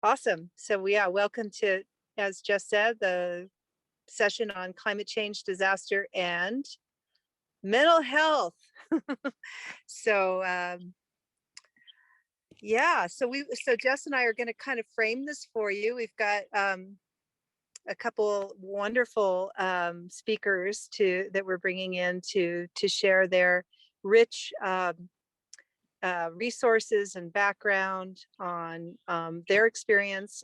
Awesome. So welcome to, as Jess said, the session on climate change, disaster, and mental health. So so Jess and I are going to kind of frame this for you. We've got a couple wonderful speakers that we're bringing in to share their rich resources and background on their experience.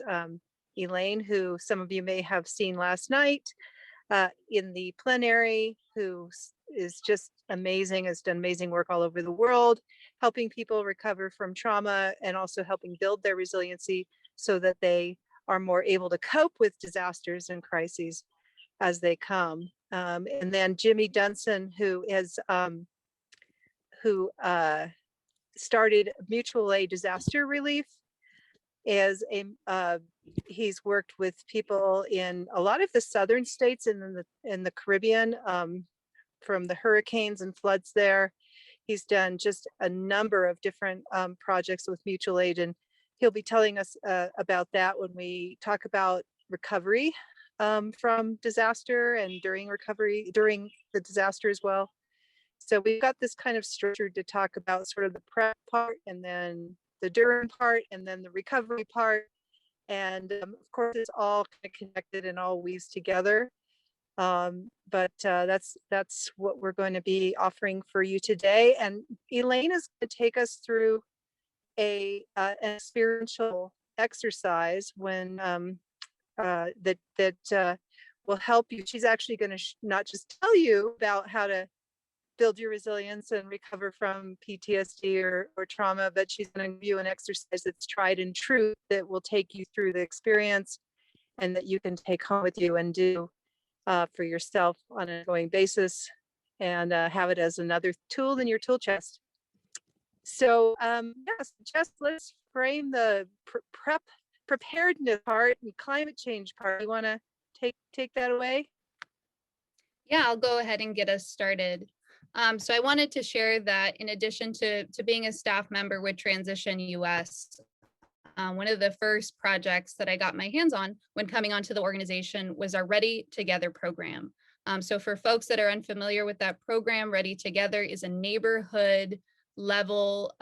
Elaine, who some of you may have seen last night in the plenary, who is just amazing, has done amazing work all over the world, helping people recover from trauma and also helping build their resiliency so that they are more able to cope with disasters and crises as they come. And then Jimmy Dunson, who started mutual aid disaster relief as he's worked with people in a lot of the southern states and in the Caribbean, from the hurricanes and floods there. He's done just a number of different projects with mutual aid, and he'll be telling us about that when we talk about recovery from disaster and during the disaster as well. So we've got this kind of structure to talk about sort of the prep part and then the during part and then the recovery part. And of course, it's all kind of connected and all weaves together. But that's what we're going to be offering for you today. And Elaine is going to take us through an experiential exercise that will help you. She's actually going to not just tell you about how to build your resilience and recover from PTSD or trauma, but she's going to give you an exercise that's tried and true that will take you through the experience and that you can take home with you and do for yourself on an ongoing basis and have it as another tool in your tool chest. So yes, just let's frame the preparedness part and climate change part. You want to take that away? Yeah, I'll go ahead and get us started. So I wanted to share that in addition to being a staff member with Transition US, one of the first projects that I got my hands on when coming onto the organization was our Ready Together program. So for folks that are unfamiliar with that program, Ready Together is a neighborhood level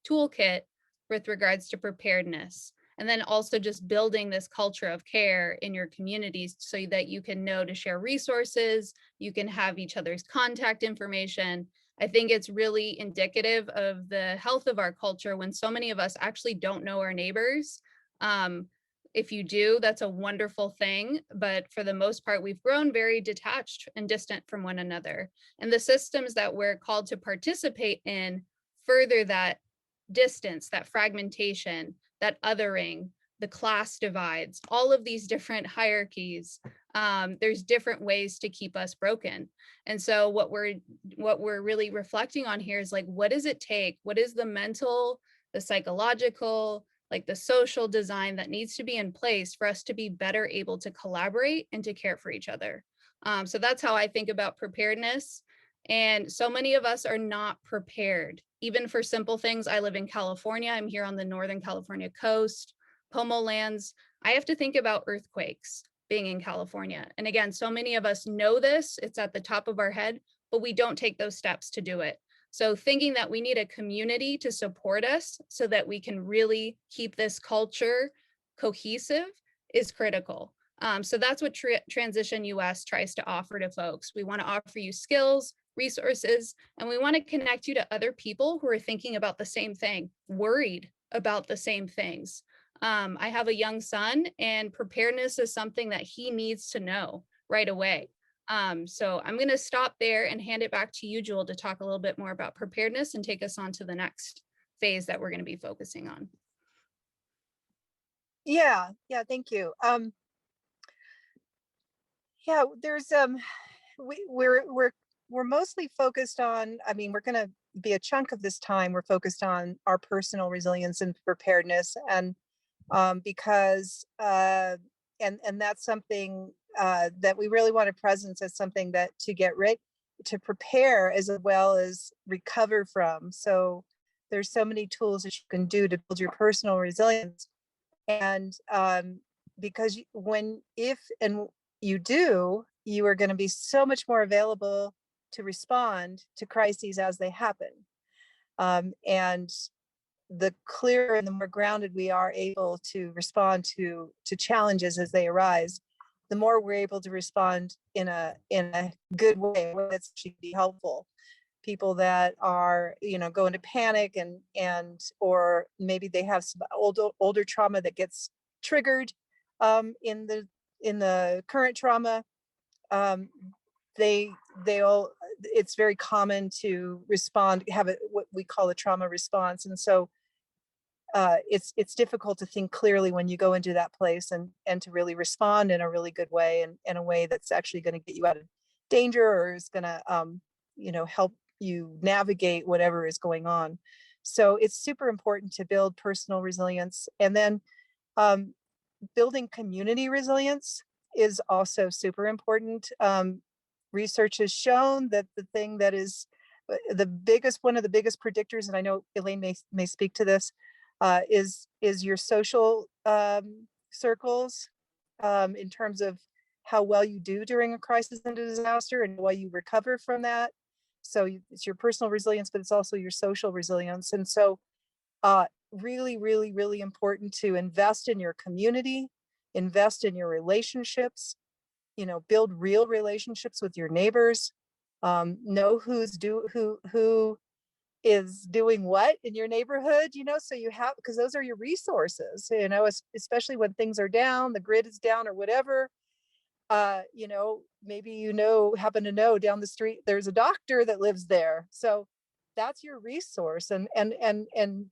toolkit with regards to preparedness. And then also just building this culture of care in your communities so that you can know to share resources, you can have each other's contact information. I think it's really indicative of the health of our culture when so many of us actually don't know our neighbors. If you do, that's a wonderful thing. But for the most part, we've grown very detached and distant from one another. And the systems that we're called to participate in further that distance, that fragmentation, that othering, the class divides, all of these different hierarchies. There's different ways to keep us broken. And so what we're really reflecting on here is like, what does it take? What is the mental, the psychological, like the social design that needs to be in place for us to be better able to collaborate and to care for each other? So that's how I think about preparedness. And so many of us are not prepared, even for simple things. I live in California. I'm here on the Northern California coast, Pomo lands. I have to think about earthquakes being in California. And again, so many of us know this, it's at the top of our head, but we don't take those steps to do it. So thinking that we need a community to support us so that we can really keep this culture cohesive is critical. So that's what Transition US tries to offer to folks. We want to offer you skills, resources, and we want to connect you to other people who are thinking about the same thing, worried about the same things. I have a young son, and preparedness is something that he needs to know right away. So I'm going to stop there and hand it back to you, Jewel, to talk a little bit more about preparedness and take us on to the next phase that we're going to be focusing on. Yeah, thank you. Yeah, there's we're mostly focused on, I mean, we're going to be a chunk of this time we're focused on our personal resilience and preparedness, and because and that's something that we really want to presence as something that to prepare as well as recover from. So there's so many tools that you can do to build your personal resilience. And because when, if, and you do, you are going to be so much more available to respond to crises as they happen. And the clearer and the more grounded we are able to respond to challenges as they arise, the more we're able to respond in a good way that's actually be helpful. People that are, go into panic and or maybe they have some older trauma that gets triggered in the current trauma. um, they'll it's very common to respond, have what we call a trauma response. And so it's difficult to think clearly when you go into that place and to really respond in a really good way, and in a way that's actually going to get you out of danger, or is going to help you navigate whatever is going on. So it's super important to build personal resilience, and then building community resilience is also super important. Research has shown that the thing that is one of the biggest predictors, and I know Elaine may speak to this, is your social circles, in terms of how well you do during a crisis and a disaster, and why you recover from that. So it's your personal resilience, but it's also your social resilience. And so really, really, really important to invest in your community, invest in your relationships, build real relationships with your neighbors, know who is doing what in your neighborhood, so you have, because those are your resources, especially when things are down, the grid is down or whatever. Maybe happen to know down the street there's a doctor that lives there, so that's your resource, and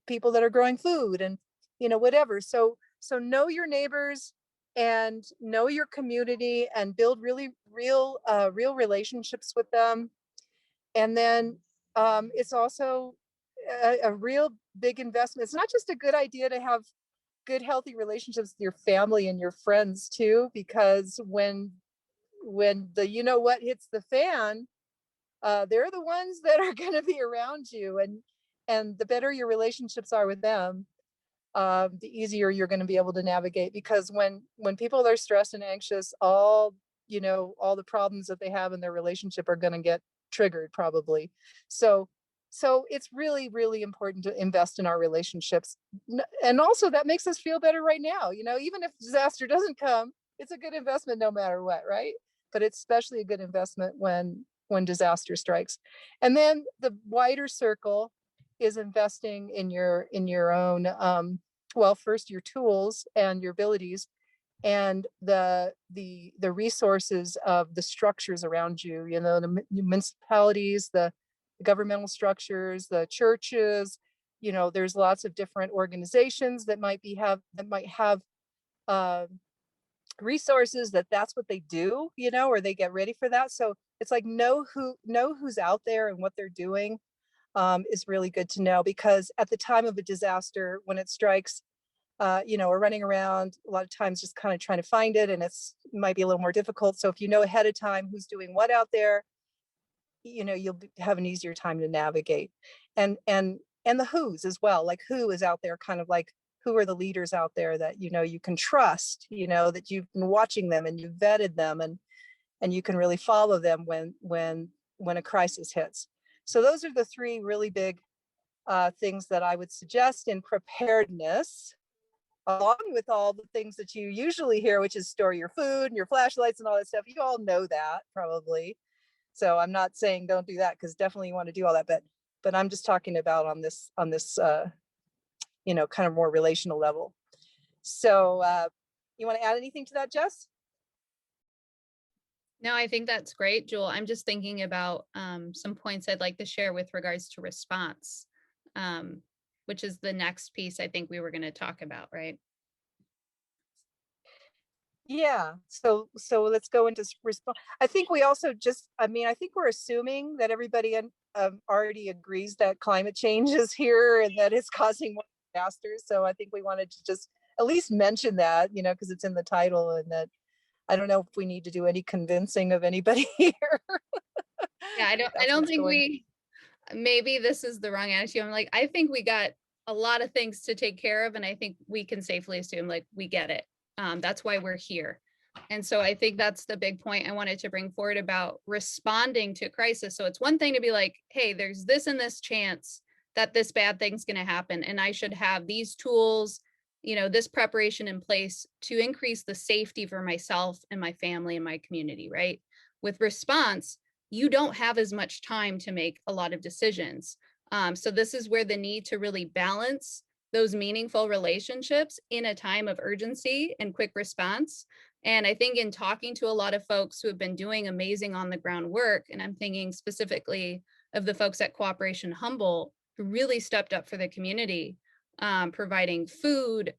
people that are growing food, and whatever. So know your neighbors and know your community, and build really real relationships with them. And then it's also a real big investment. It's not just a good idea to have good healthy relationships with your family and your friends too, because when the what hits the fan, they're the ones that are going to be around you, and the better your relationships are with them, the easier you're going to be able to navigate. Because when people are stressed and anxious, all the problems that they have in their relationship are going to get triggered probably. So it's really, really important to invest in our relationships. And also that makes us feel better right now. Even if disaster doesn't come, it's a good investment no matter what, right? But it's especially a good investment when disaster strikes. And then the wider circle is investing in your own, well, first your tools and your abilities, and the resources of the structures around you, the municipalities, the governmental structures, the churches. There's lots of different organizations that might have resources that's what they do, or they get ready for that. So it's like know who's out there and what they're doing, is really good to know, because at the time of a disaster, when it strikes, we're running around a lot of times just kind of trying to find it, and might be a little more difficult. So if you know ahead of time who's doing what out there, you'll have an easier time to navigate. And the who's as well, like who is out there, kind of like who are the leaders out there that you can trust, that you've been watching them and you've vetted them, and you can really follow them when a crisis hits. So those are the three really big things that I would suggest in preparedness, along with all the things that you usually hear, which is store your food and your flashlights and all that stuff. You all know that probably. So I'm not saying don't do that, because definitely you want to do all that, but I'm just talking about on this kind of more relational level. So you want to add anything to that, Jess? No, I think that's great, Jewel. I'm just thinking about some points I'd like to share with regards to response, which is the next piece I think we were going to talk about, right? Yeah. So let's go into response. I think we also I think we're assuming that everybody already agrees that climate change is here and that it's causing more disasters. So I think we wanted to just at least mention that, because it's in the title, and that I don't know if we need to do any convincing of anybody here. Yeah, I don't think maybe this is the wrong attitude. I'm like, I think we got a lot of things to take care of. And I think we can safely assume like we get it. That's why we're here. And so I think that's the big point I wanted to bring forward about responding to crisis. So it's one thing to be like, hey, there's this and this chance that this bad thing's going to happen. And I should have these tools, this preparation in place to increase the safety for myself and my family and my community, right? With response, you don't have as much time to make a lot of decisions. So this is where the need to really balance those meaningful relationships in a time of urgency and quick response. And I think in talking to a lot of folks who have been doing amazing on the ground work, and I'm thinking specifically of the folks at Cooperation Humboldt who really stepped up for the community, providing food,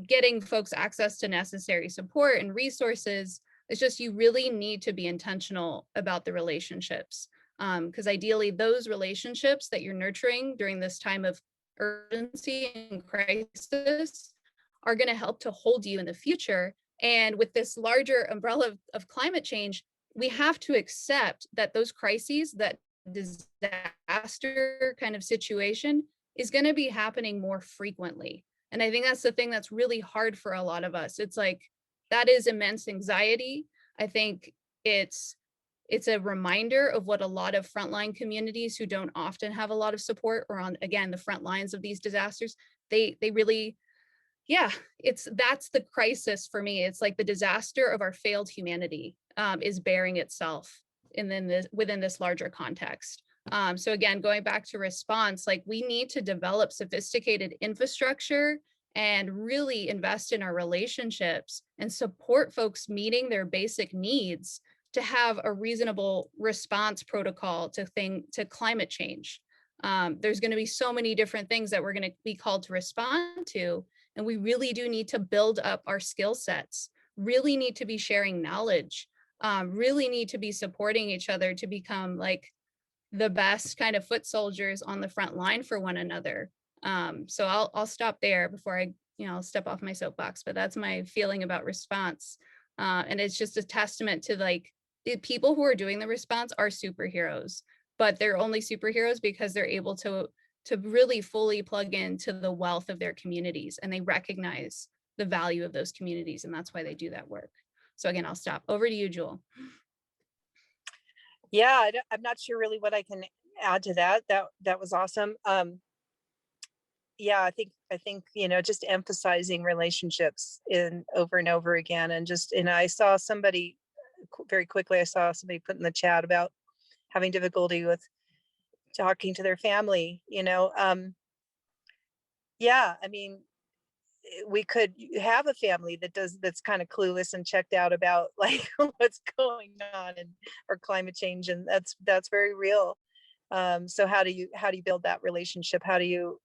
getting folks access to necessary support and resources. It's just you really need to be intentional about the relationships. Because ideally, those relationships that you're nurturing during this time of urgency and crisis are going to help to hold you in the future. And with this larger umbrella of climate change, we have to accept that those crises, that disaster kind of situation is going to be happening more frequently. And I think that's the thing that's really hard for a lot of us. It's like that is immense anxiety. I think it's a reminder of what a lot of frontline communities who don't often have a lot of support or on, again, the front lines of these disasters, they really, yeah, that's the crisis for me. It's like the disaster of our failed humanity is bearing itself within this larger context. So again, going back to response, like we need to develop sophisticated infrastructure and really invest in our relationships and support folks meeting their basic needs to have a reasonable response protocol to climate change. There's going to be so many different things that we're going to be called to respond to. And we really do need to build up our skill sets, really need to be sharing knowledge, really need to be supporting each other to become like the best kind of foot soldiers on the front line for one another. So I'll stop there before I'll step off my soapbox, but that's my feeling about response. And it's just a testament to like the people who are doing the response are superheroes, but they're only superheroes because they're able to really fully plug into the wealth of their communities, and they recognize the value of those communities, and that's why they do that work. So again, I'll stop. Over to you, Jewel. Yeah, I'm not sure really what I can add to that. That was awesome. Yeah, I think just emphasizing relationships in over and over again, and I saw somebody very quickly. I saw somebody put in the chat about having difficulty with talking to their family. Yeah, I mean, we could have a family that's kind of clueless and checked out about like what's going on or climate change, and that's very real. So how do you build that relationship? How do you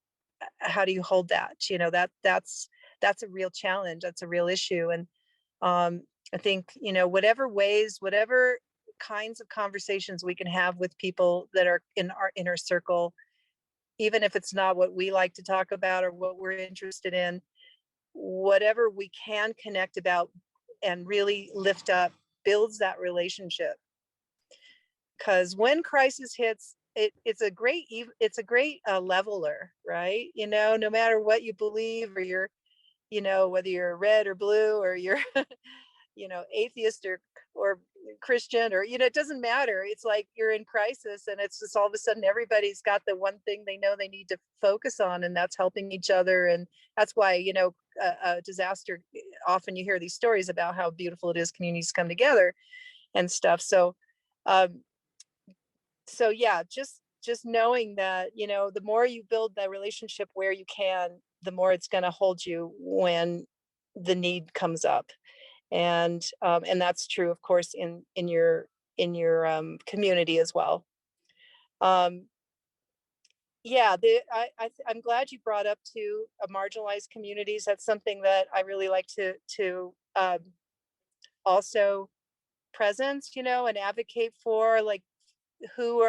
hold that? That's a real challenge. That's a real issue. And I think whatever kinds of conversations we can have with people that are in our inner circle, even if it's not what we like to talk about or what we're interested in, whatever we can connect about and really lift up builds that relationship. Because when crisis hits, it's a great leveler, right? No matter what you believe, or you're whether you're red or blue, or you're atheist or Christian, or it doesn't matter. It's like you're in crisis, and it's just all of a sudden everybody's got the one thing they know they need to focus on, and that's helping each other. And that's why a disaster, often you hear these stories about how beautiful it is communities come together and stuff. So yeah, just knowing that the more you build that relationship where you can, the more it's going to hold you when the need comes up. And that's true, of course, in your community as well. Yeah, I'm glad you brought up to marginalized communities. That's something that I really like to also presence, and advocate for, like who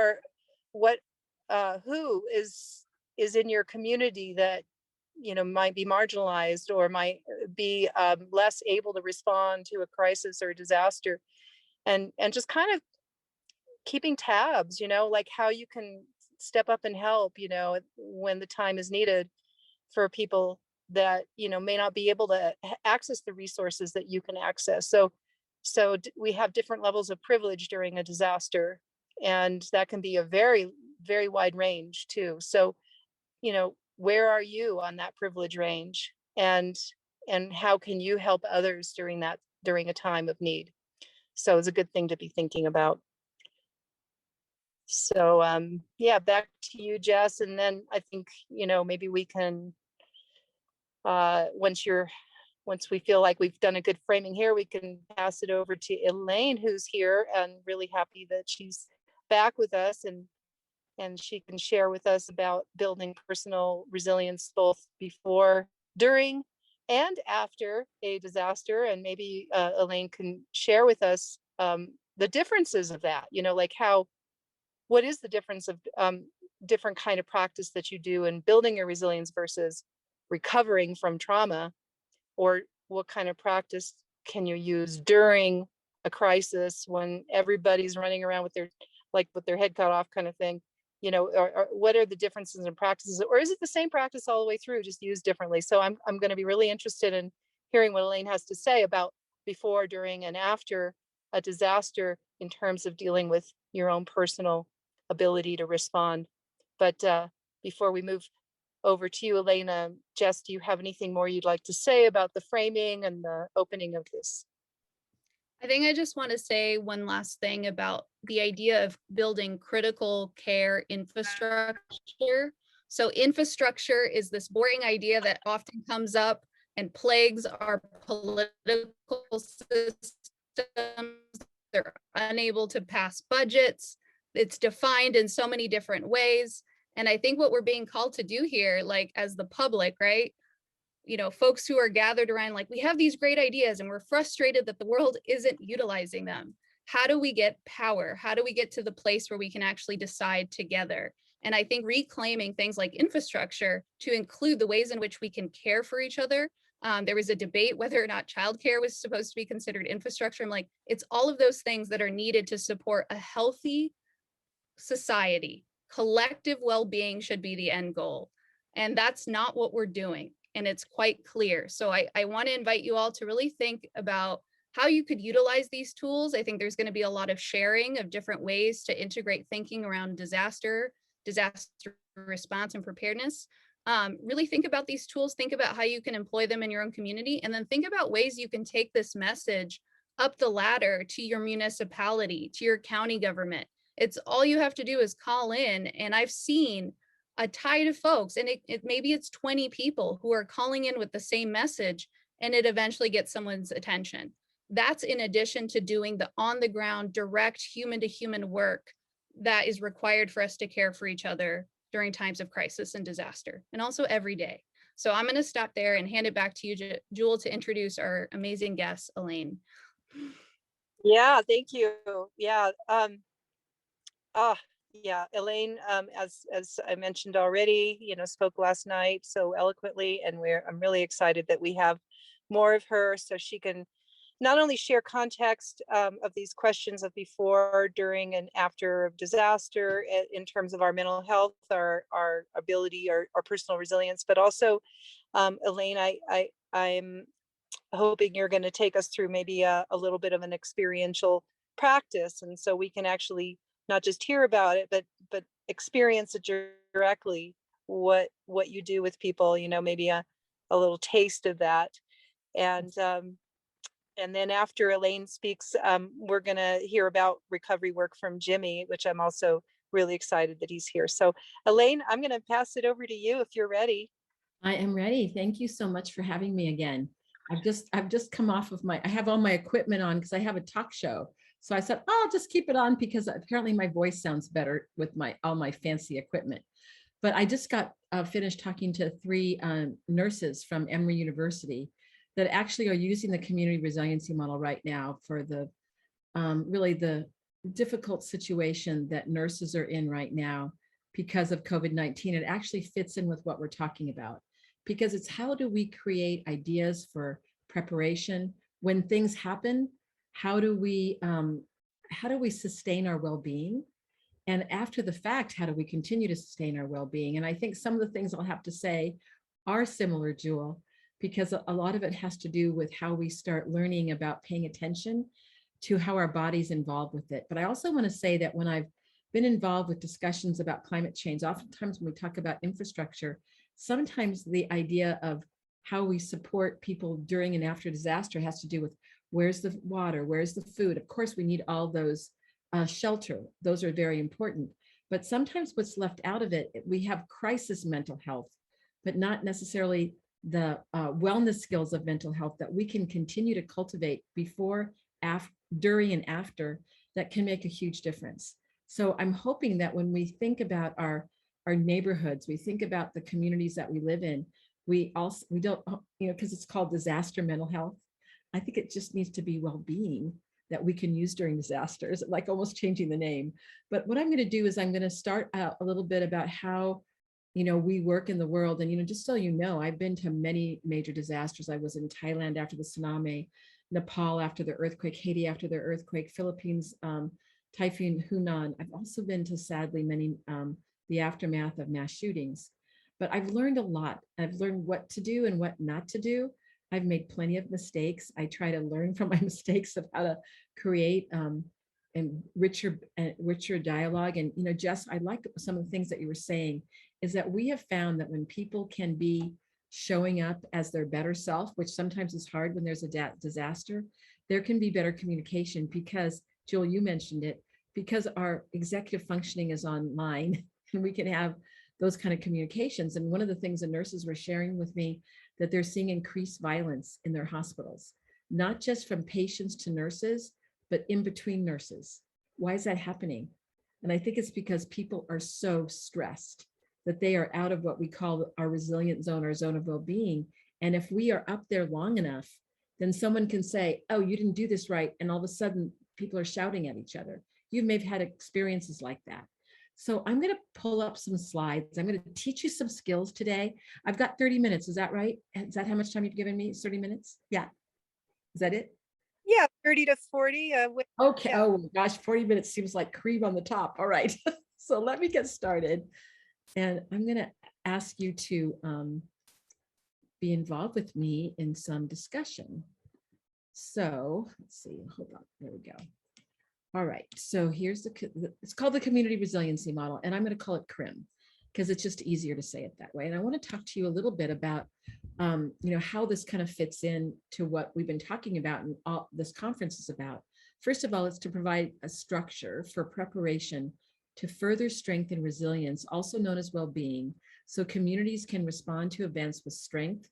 is in your community that might be marginalized or might be less able to respond to a crisis or a disaster, and just kind of keeping tabs, like how you can step up and help, you know, when the time is needed for people that, you know, may not be able to access the resources that you can access. So we have different levels of privilege during a disaster, and that can be a very, very wide range too. So, you know, where are you on that privilege range? And how can you help others during a time of need? So it's a good thing to be thinking about. So yeah, back to you, Jess. And then I think, you know, maybe we can once we feel like we've done a good framing here, we can pass it over to Elaine, who's here, and really happy that she's back with us, and she can share with us about building personal resilience both before, during, and after a disaster. And maybe Elaine can share with us the differences of that, you know, like what is the difference of different kind of practice that you do in building your resilience versus recovering from trauma, or what kind of practice can you use during a crisis when everybody's running around with their head cut off kind of thing, you know, or what are the differences in practices, or is it the same practice all the way through, just used differently? So I'm going to be really interested in hearing what Elaine has to say about before, during, and after a disaster in terms of dealing with your own personal ability to respond. But before we move over to you, Elena, Jess, do you have anything more you'd like to say about the framing and the opening of this? I think I just want to say one last thing about the idea of building critical care infrastructure. So infrastructure is this boring idea that often comes up and plagues our political systems. They're unable to pass budgets. It's defined in so many different ways. And I think what we're being called to do here, like as the public, right? You know, folks who are gathered around, like, we have these great ideas and we're frustrated that the world isn't utilizing them. How do we get power? How do we get to the place where we can actually decide together? And I think reclaiming things like infrastructure to include the ways in which we can care for each other. There was a debate whether or not childcare was supposed to be considered infrastructure. I'm like, it's all of those things that are needed to support a healthy society. Collective well-being should be the end goal. And that's not what we're doing. And it's quite clear. So I want to invite you all to really think about how you could utilize these tools. I think there's going to be a lot of sharing of different ways to integrate thinking around disaster response and preparedness. Really think about these tools, think about how you can employ them in your own community, and then think about ways you can take this message up the ladder to your municipality, to your county government. It's all you have to do is call in. And I've seen a tide of folks, and maybe it's 20 people who are calling in with the same message, and it eventually gets someone's attention. That's in addition to doing the on the ground, direct human to human work that is required for us to care for each other during times of crisis and disaster, and also every day. So I'm going to stop there and hand it back to you, Jewel, to introduce our amazing guest, Elaine. Yeah, thank you. Yeah. Yeah, Elaine, as I mentioned already, you know, spoke last night so eloquently, and I'm really excited that we have more of her so she can not only share context of these questions of before, during, and after disaster in terms of our mental health, our ability, our personal resilience, but also, Elaine, I'm hoping you're going to take us through maybe a little bit of an experiential practice, and so we can actually not just hear about it, but experience it directly. What you do with people, you know, maybe a little taste of that, and then after Elaine speaks, we're going to hear about recovery work from Jimmy, which I'm also really excited that he's here. So Elaine, I'm going to pass it over to you if you're ready. I am ready. Thank you so much for having me again. I've just come off of I have all my equipment on because I have a talk show. So I said, oh, I'll just keep it on because apparently my voice sounds better with all my fancy equipment. But I just got finished talking to 3 nurses from Emory University that actually are using the community resiliency model right now for the really the difficult situation that nurses are in right now because of COVID-19. It actually fits in with what we're talking about, because it's how do we create ideas for preparation when things happen? How do we sustain our well-being? And after the fact, how do we continue to sustain our well-being? And I think some of the things I'll have to say are similar, Jewel, because a lot of it has to do with how we start learning about paying attention to how our body's involved with it. But I also want to say that when I've been involved with discussions about climate change, oftentimes when we talk about infrastructure, sometimes the idea of how we support people during and after disaster has to do with where's the water, where's the food. Of course, we need all those shelter. Those are very important. But sometimes what's left out of it, we have crisis mental health, but not necessarily the wellness skills of mental health that we can continue to cultivate before, after, during, and after, that can make a huge difference. So I'm hoping that when we think about our neighborhoods, we think about the communities that we live in, we don't, because it's called disaster mental health. I think it just needs to be well-being that we can use during disasters, like almost changing the name. But what I'm going to do is I'm going to start out a little bit about how, we work in the world. And, just so you know, I've been to many major disasters. I was in Thailand after the tsunami, Nepal after the earthquake, Haiti after the earthquake, Philippines, Typhoon Hunan. I've also been to, sadly, many, the aftermath of mass shootings. But I've learned a lot. I've learned what to do and what not to do. I've made plenty of mistakes. I try to learn from my mistakes of how to create and richer dialogue. And, Jess, I like some of the things that you were saying is that we have found that when people can be showing up as their better self, which sometimes is hard when there's a disaster, there can be better communication because, Jill, you mentioned it, because our executive functioning is online and we can have those kind of communications. And one of the things the nurses were sharing with me that they're seeing increased violence in their hospitals, not just from patients to nurses, but in between nurses. Why is that happening? And I think it's because people are so stressed that they are out of what we call our resilient zone, our zone of well-being. And if we are up there long enough, then someone can say, oh, you didn't do this right. And all of a sudden people are shouting at each other. You may have had experiences like that. So I'm going to pull up some slides. I'm going to teach you some skills today. I've got 30 minutes. Is that right? Is that how much time you've given me? It's 30 minutes? Yeah. Is that it? Yeah, 30 to 40. Okay. Yeah. Oh gosh, 40 minutes seems like cream on the top. All right. So let me get started. And I'm going to ask you to be involved with me in some discussion. So let's see. Hold on. There we go. All right, so here's it's called the community resiliency model, and I'm going to call it CRIM because it's just easier to say it that way. And I want to talk to you a little bit about, how this kind of fits in to what we've been talking about and all this conference is about. First of all, it's to provide a structure for preparation to further strengthen resilience, also known as well-being, so communities can respond to events with strength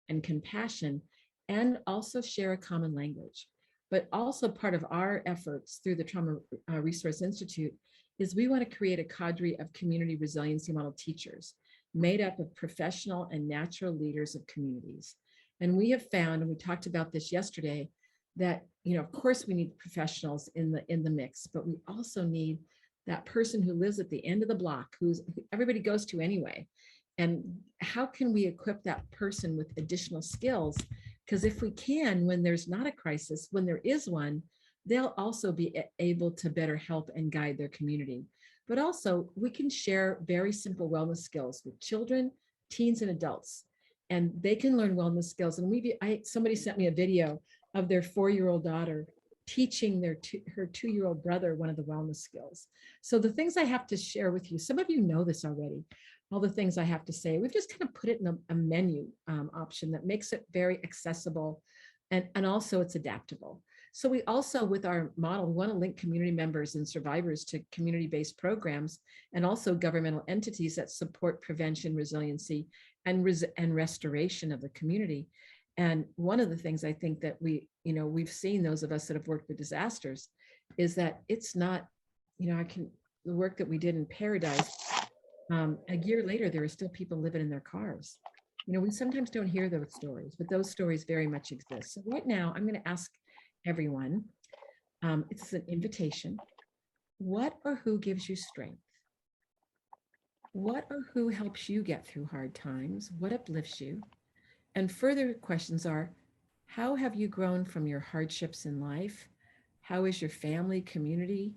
and compassion, and also share a common language. But also part of our efforts through the Trauma Resource Institute is we want to create a cadre of community resiliency model teachers made up of professional and natural leaders of communities. And we have found, and we talked about this yesterday, that, of course we need professionals in the mix, but we also need that person who lives at the end of the block, who everybody goes to anyway. And how can we equip that person with additional skills? Because if we can, when there's not a crisis, when there is one, they'll also be able to better help and guide their community. But also, we can share very simple wellness skills with children, teens, and adults. And they can learn wellness skills. And somebody sent me a video of their 4-year-old daughter teaching her 2-year-old brother one of the wellness skills. So the things I have to share with you, some of you know this already, all the things I have to say, we've just kind of put it in a menu option that makes it very accessible and also it's adaptable. So we also, with our model, we want to link community members and survivors to community-based programs and also governmental entities that support prevention, resiliency, and restoration of the community. And one of the things I think that we've seen, those of us that have worked with disasters, is that it's not, the work that we did in Paradise, a year later, there are still people living in their cars. We sometimes don't hear those stories, but those stories very much exist. So right now, I'm going to ask everyone, it's an invitation. What or who gives you strength? What or who helps you get through hard times? What uplifts you? And further questions are, how have you grown from your hardships in life? How is your family, community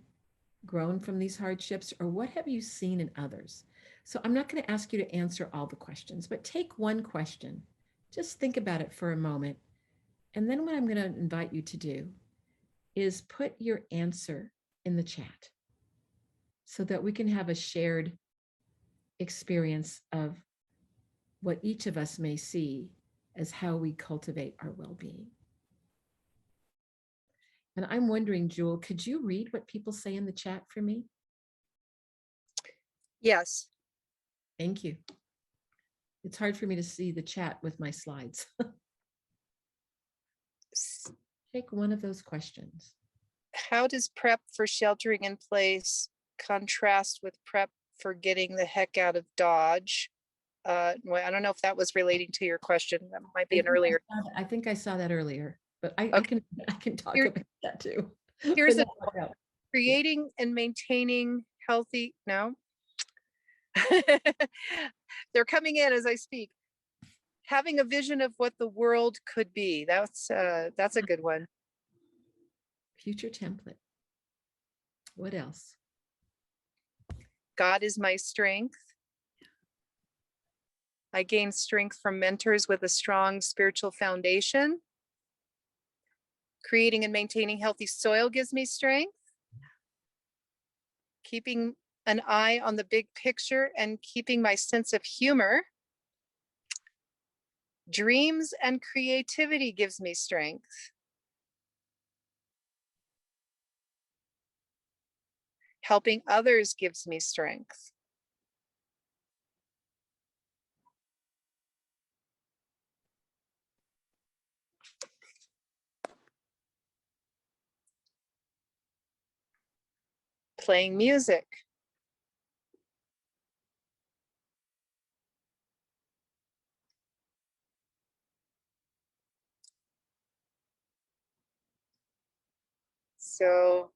grown from these hardships, or what have you seen in others? So I'm not going to ask you to answer all the questions, but take one question. Just think about it for a moment. And then what I'm going to invite you to do is put your answer in the chat so that we can have a shared experience of what each of us may see as how we cultivate our well-being. And I'm wondering, Jewel, could you read what people say in the chat for me? Yes. Thank you. It's hard for me to see the chat with my slides. Take one of those questions. How does prep for sheltering in place contrast with prep for getting the heck out of Dodge? Well, I don't know if that was relating to your question. That might be an earlier. I think I saw that earlier, but I can talk Here- about that too. Here's But a no. creating and maintaining healthy. No, they're coming in as I speak. Having a vision of what the world could be. That's a good one. Future template. What else? God is my strength. I gain strength from mentors with a strong spiritual foundation. Creating and maintaining healthy soil gives me strength. Keeping an eye on the big picture and keeping my sense of humor. Dreams and creativity gives me strength. Helping others gives me strength. Playing music. So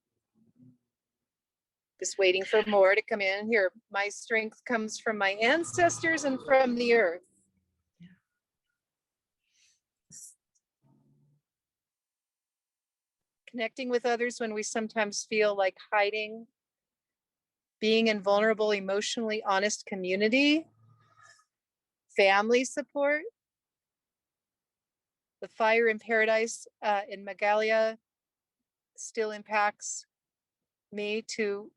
just waiting for more to come in here. My strength comes from my ancestors and from the earth. Connecting with others when we sometimes feel like hiding. Being in vulnerable, emotionally honest community. Family support. The fire in paradise in Magalia still impacts me to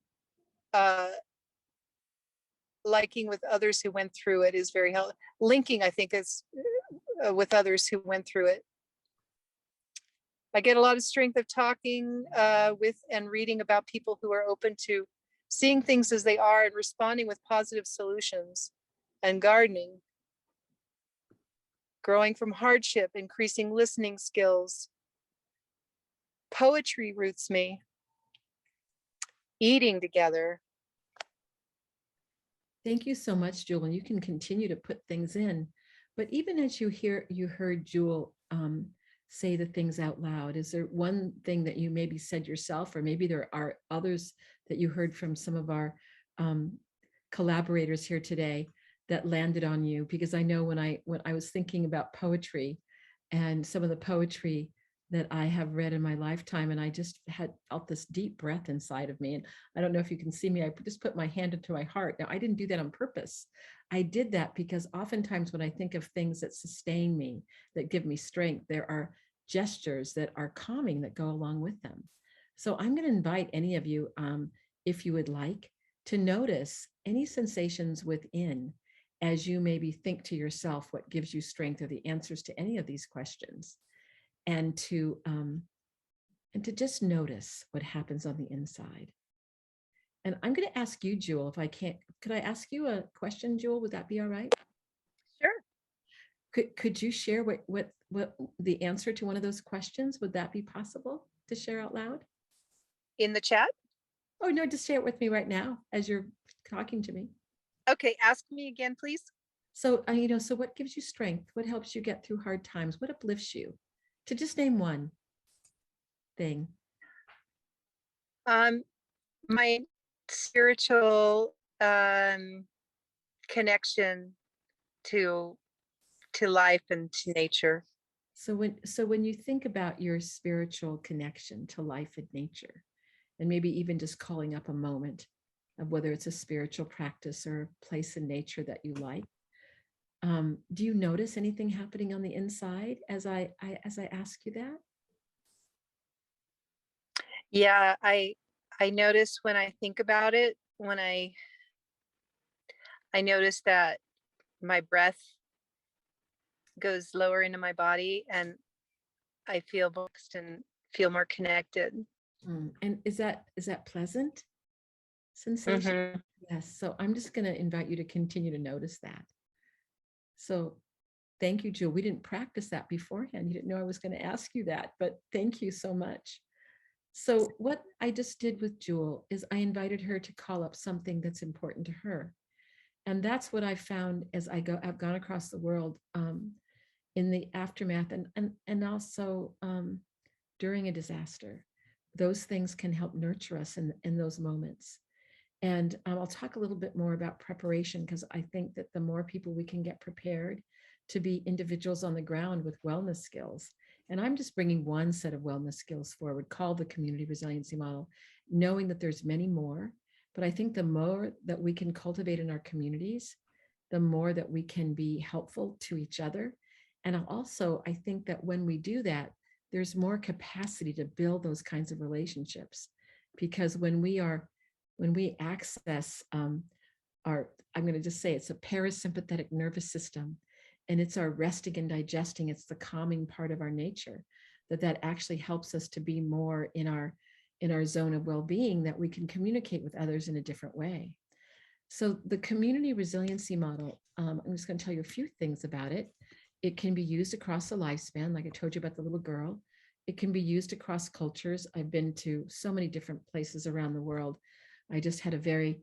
liking with others who went through it is very helpful. Linking, I think, is with others who went through it. I get a lot of strength of talking with and reading about people who are open to seeing things as they are and responding with positive solutions. And gardening. Growing from hardship, increasing listening skills. Poetry roots me. Eating together. Thank you so much, Jewel. And you can continue to put things in. But even as you heard Jewel say the things out loud, is there one thing that you maybe said yourself, or maybe there are others that you heard from some of our collaborators here today that landed on you? Because I know when I was thinking about poetry and some of the poetry that I have read in my lifetime, and I just had felt this deep breath inside of me. And I don't know if you can see me, I just put my hand into my heart. Now, I didn't do that on purpose. I did that because oftentimes when I think of things that sustain me, that give me strength, there are gestures that are calming that go along with them. So I'm going to invite any of you, if you would like, to notice any sensations within as you maybe think to yourself what gives you strength or the answers to any of these questions. And to just notice what happens on the inside. And I'm going to ask you, Jewel, if I can't, could I ask you a question, Jewel? Would that be all right? Sure. Could you share what the answer to one of those questions? Would that be possible to share out loud? In the chat? Oh, no, just share it with me right now as you're talking to me. Okay, ask me again, please. So, so what gives you strength? What helps you get through hard times? What uplifts you? To just name one thing. My spiritual connection to life and to nature. So when you think about your spiritual connection to life and nature, and maybe even just calling up a moment of whether it's a spiritual practice or a place in nature that you like. Do you notice anything happening on the inside as I ask you that? Yeah, I notice when I think about it, when I notice that my breath goes lower into my body and I feel relaxed and feel more connected. And is that pleasant sensation? Mhm. Yes. So I'm just going to invite you to continue to notice that. So thank you, Jill. We didn't practice that beforehand. You didn't know I was going to ask you that, but thank you so much. So what I just did with Jewel is I invited her to call up something that's important to her. And that's what I found as I've gone across the world in the aftermath and also during a disaster. Those things can help nurture us in those moments. And I'll talk a little bit more about preparation because I think that the more people we can get prepared to be individuals on the ground with wellness skills. And I'm just bringing one set of wellness skills forward called the community resiliency model, knowing that there's many more. But I think the more that we can cultivate in our communities, the more that we can be helpful to each other. And also, I think that when we do that, there's more capacity to build those kinds of relationships. Because when we access I'm going to just say it's a parasympathetic nervous system, and it's our resting and digesting, it's the calming part of our nature, that actually helps us to be more in our zone of well-being, that we can communicate with others in a different way. So the community resiliency model, I'm just going to tell you a few things about it. It can be used across the lifespan, like I told you about the little girl. It can be used across cultures. I've been to so many different places around the world. I just had a very,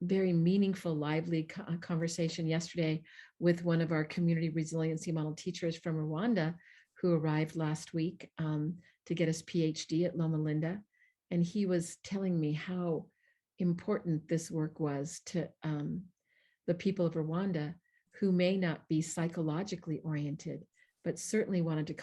very meaningful, lively conversation yesterday with one of our community resiliency model teachers from Rwanda who arrived last week to get his PhD at Loma Linda. And he was telling me how important this work was to the people of Rwanda who may not be psychologically oriented, but certainly wanted to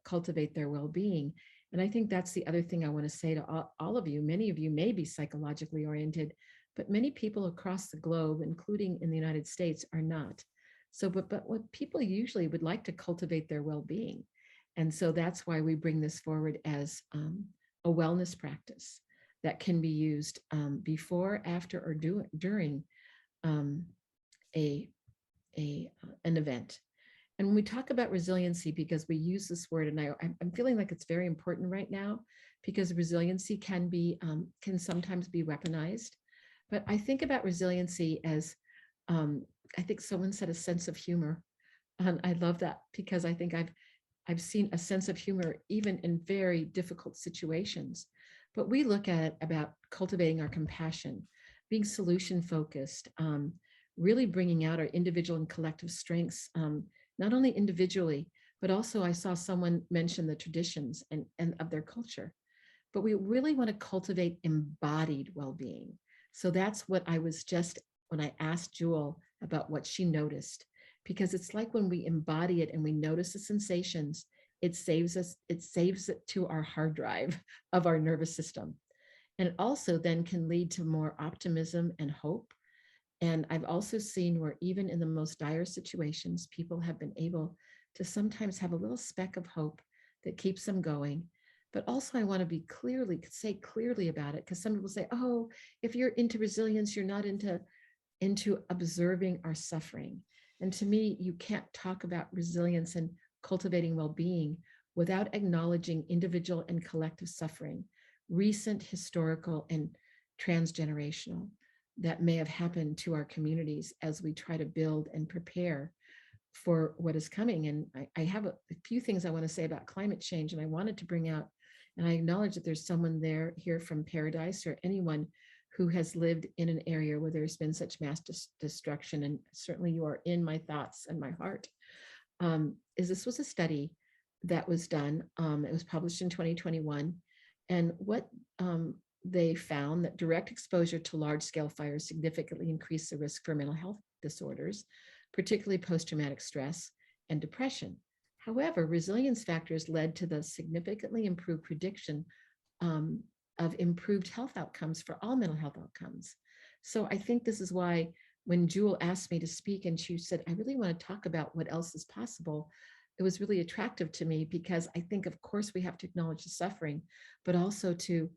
cultivate their well-being. And I think that's the other thing I want to say to all of you. Many of you may be psychologically oriented, but many people across the globe, including in the United States, are not. So, but what people usually would like to cultivate their well-being. And so that's why we bring this forward as a wellness practice that can be used before, after, or during an event. And when we talk about resiliency, because we use this word, and I'm feeling like it's very important right now, because resiliency can sometimes be weaponized. But I think about resiliency as, I think someone said a sense of humor. And I love that because I think I've seen a sense of humor even in very difficult situations. But we look at it about cultivating our compassion, being solution focused, really bringing out our individual and collective strengths, not only individually, but also I saw someone mention the traditions and of their culture. But we really want to cultivate embodied well-being. So that's what I was just, when I asked Jewel about what she noticed, because it's like when we embody it and we notice the sensations, it saves it to our hard drive of our nervous system. And it also then can lead to more optimism and hope. And I've also seen where even in the most dire situations, people have been able to sometimes have a little speck of hope that keeps them going. But also I want to say clearly about it, because some people say, oh, if you're into resilience, you're not into observing our suffering. And to me, you can't talk about resilience and cultivating well-being without acknowledging individual and collective suffering, recent, historical, and transgenerational, that may have happened to our communities as we try to build and prepare for what is coming. And I have a few things I want to say about climate change, and I wanted to bring out, and I acknowledge that there's someone here from Paradise, or anyone who has lived in an area where there's been such mass destruction, and certainly you are in my thoughts and my heart. This was a study that was done. It was published in 2021, and what they found that direct exposure to large-scale fires significantly increased the risk for mental health disorders, particularly post-traumatic stress and depression. However, resilience factors led to the significantly improved prediction of improved health outcomes for all mental health outcomes. So I think this is why when Jewel asked me to speak and she said, I really want to talk about what else is possible, it was really attractive to me, because I think, of course, we have to acknowledge the suffering, but also to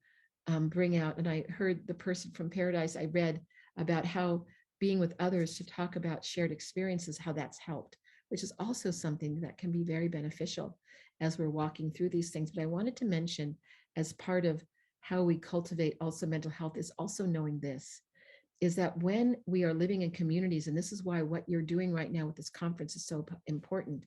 bring out, and I heard the person from Paradise, I read about how being with others to talk about shared experiences, how that's helped, which is also something that can be very beneficial as we're walking through these things. But I wanted to mention, as part of how we cultivate also mental health, is also knowing this, is that when we are living in communities, and this is why what you're doing right now with this conference is so important,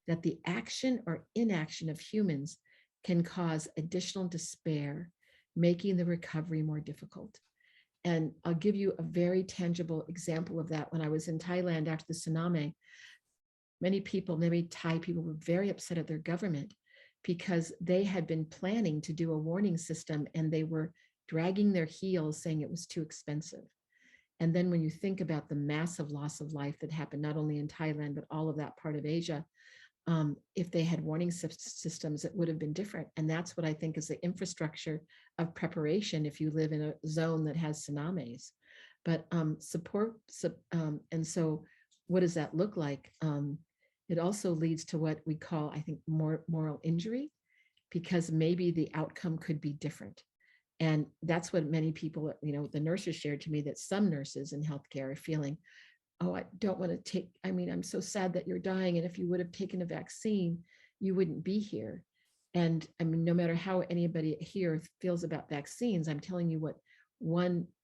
that the action or inaction of humans can cause additional despair, making the recovery more difficult. And I'll give you a very tangible example of that. When I was in Thailand after the tsunami, many people, maybe Thai people, were very upset at their government because they had been planning to do a warning system and they were dragging their heels saying it was too expensive. And then when you think about the massive loss of life that happened, not only in Thailand, but all of that part of Asia, if they had warning systems, it would have been different. And that's what I think is the infrastructure of preparation if you live in a zone that has tsunamis. But and so what does that look like? It also leads to what we call, I think, more moral injury, because maybe the outcome could be different. And that's what many people, the nurses shared to me, that some nurses in healthcare are feeling, oh, I don't want to take, I'm so sad that you're dying. And if you would have taken a vaccine, you wouldn't be here. And no matter how anybody here feels about vaccines, I'm telling you what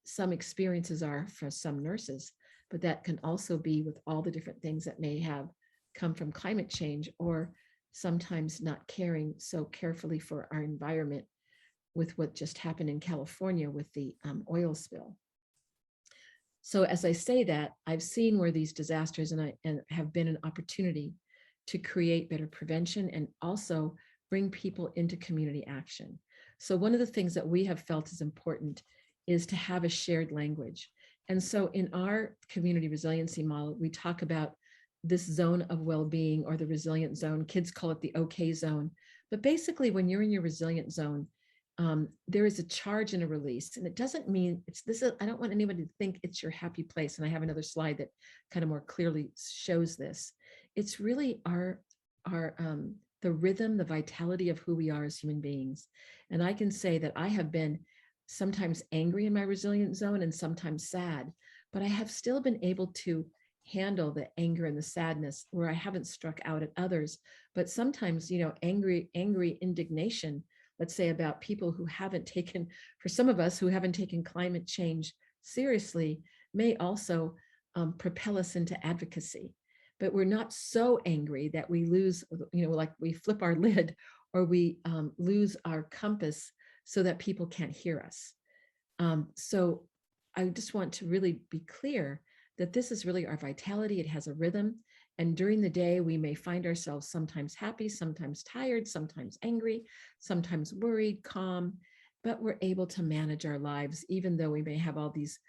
some experiences are for some nurses, but that can also be with all the different things that may have come from climate change, or sometimes not caring so carefully for our environment with what just happened in California with the oil spill. So as I say that, I've seen where these disasters and have been an opportunity to create better prevention and also bring people into community action. So one of the things that we have felt is important is to have a shared language. And so in our community resiliency model, we talk about this zone of well-being, or the resilient zone. Kids call it the okay zone. But basically, when you're in your resilient zone, there is a charge and a release. And it doesn't mean I don't want anybody to think it's your happy place. And I have another slide that kind of more clearly shows this. It's really the rhythm, the vitality of who we are as human beings. And I can say that I have been sometimes angry in my resilient zone and sometimes sad, but I have still been able to handle the anger and the sadness where I haven't struck out at others. But sometimes, angry indignation, let's say about people who haven't taken, for some of us who haven't taken climate change seriously, may also propel us into advocacy. But we're not so angry that we lose, like we flip our lid, or we lose our compass so that people can't hear us. So I just want to really be clear that this is really our vitality. It has a rhythm. And during the day, we may find ourselves sometimes happy, sometimes tired, sometimes angry, sometimes worried, calm, but we're able to manage our lives, even though we may have all these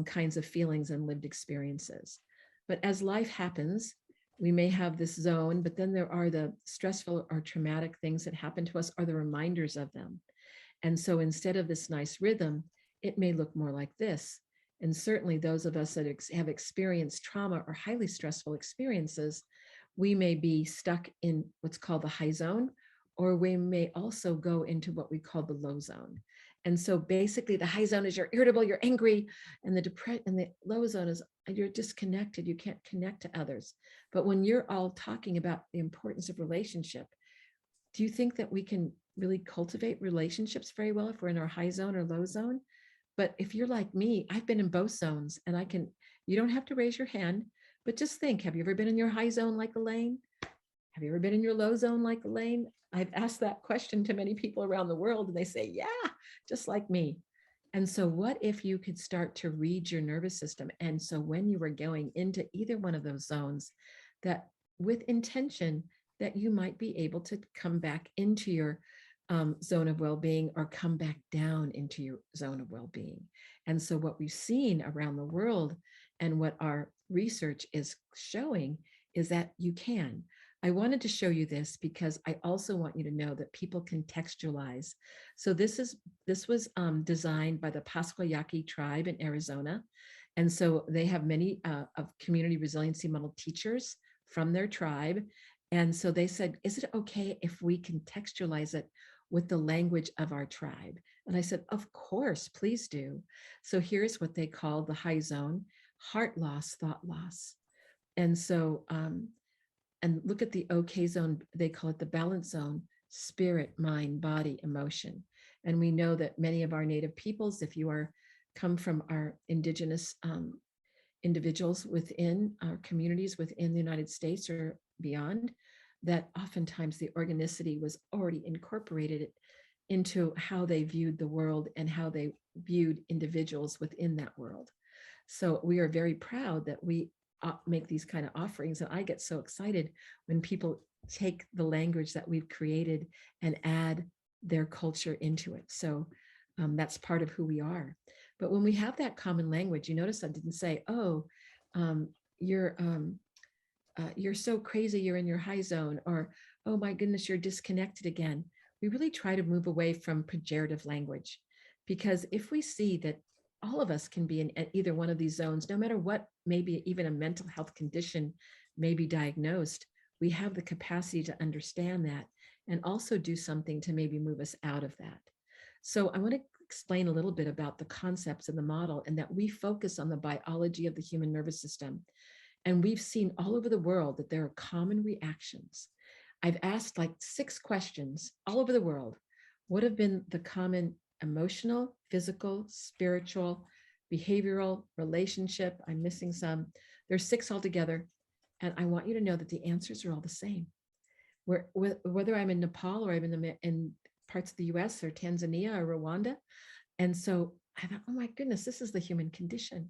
kinds of feelings and lived experiences. But as life happens, we may have this zone, but then there are the stressful or traumatic things that happen to us, are the reminders of them. And so instead of this nice rhythm, it may look more like this. And certainly those of us that have experienced trauma or highly stressful experiences, we may be stuck in what's called the high zone, or we may also go into what we call the low zone. And so basically the high zone is you're irritable, you're angry, and the low zone is you're disconnected, you can't connect to others. But when you're all talking about the importance of relationship, do you think that we can really cultivate relationships very well if we're in our high zone or low zone? But if you're like me, I've been in both zones, and you don't have to raise your hand, but just think, have you ever been in your high zone like Elaine? Have you ever been in your low zone like Elaine? I've asked that question to many people around the world, and they say, yeah, just like me. And so what if you could start to read your nervous system? And so when you were going into either one of those zones, that with intention, that you might be able to come back into your zone of well-being, or come back down into your zone of well-being. And so what we've seen around the world and what our research is showing is that you can. I wanted to show you this because I also want you to know that people contextualize. So this was designed by the Pasquayaqui tribe in Arizona. And so they have many of community resiliency model teachers from their tribe. And so they said, is it okay if we contextualize it with the language of our tribe? And I said, of course, please do. So here's what they call the high zone: heart loss, thought loss. And so, and look at the OK zone, they call it the balance zone: spirit, mind, body, emotion. And we know that many of our native peoples, if you are come from our indigenous individuals within our communities within the United States or beyond, that oftentimes the organicity was already incorporated into how they viewed the world and how they viewed individuals within that world. So we are very proud that we make these kind of offerings. And I get so excited when people take the language that we've created and add their culture into it. So that's part of who we are. But when we have that common language, you notice I didn't say, oh, you're so crazy, you're in your high zone, or, oh my goodness, you're disconnected again. We really try to move away from pejorative language, because if we see that all of us can be in either one of these zones, no matter what, maybe even a mental health condition may be diagnosed, we have the capacity to understand that and also do something to maybe move us out of that. So I want to explain a little bit about the concepts in the model, and that we focus on the biology of the human nervous system. And we've seen all over the world that there are common reactions. I've asked like 6 questions all over the world. What have been the common emotional, physical, spiritual, behavioral, relationship? I'm missing some. There's 6 altogether. And I want you to know that the answers are all the same. Whether I'm in Nepal or I'm in parts of the US or Tanzania or Rwanda. And so I thought, oh my goodness, this is the human condition,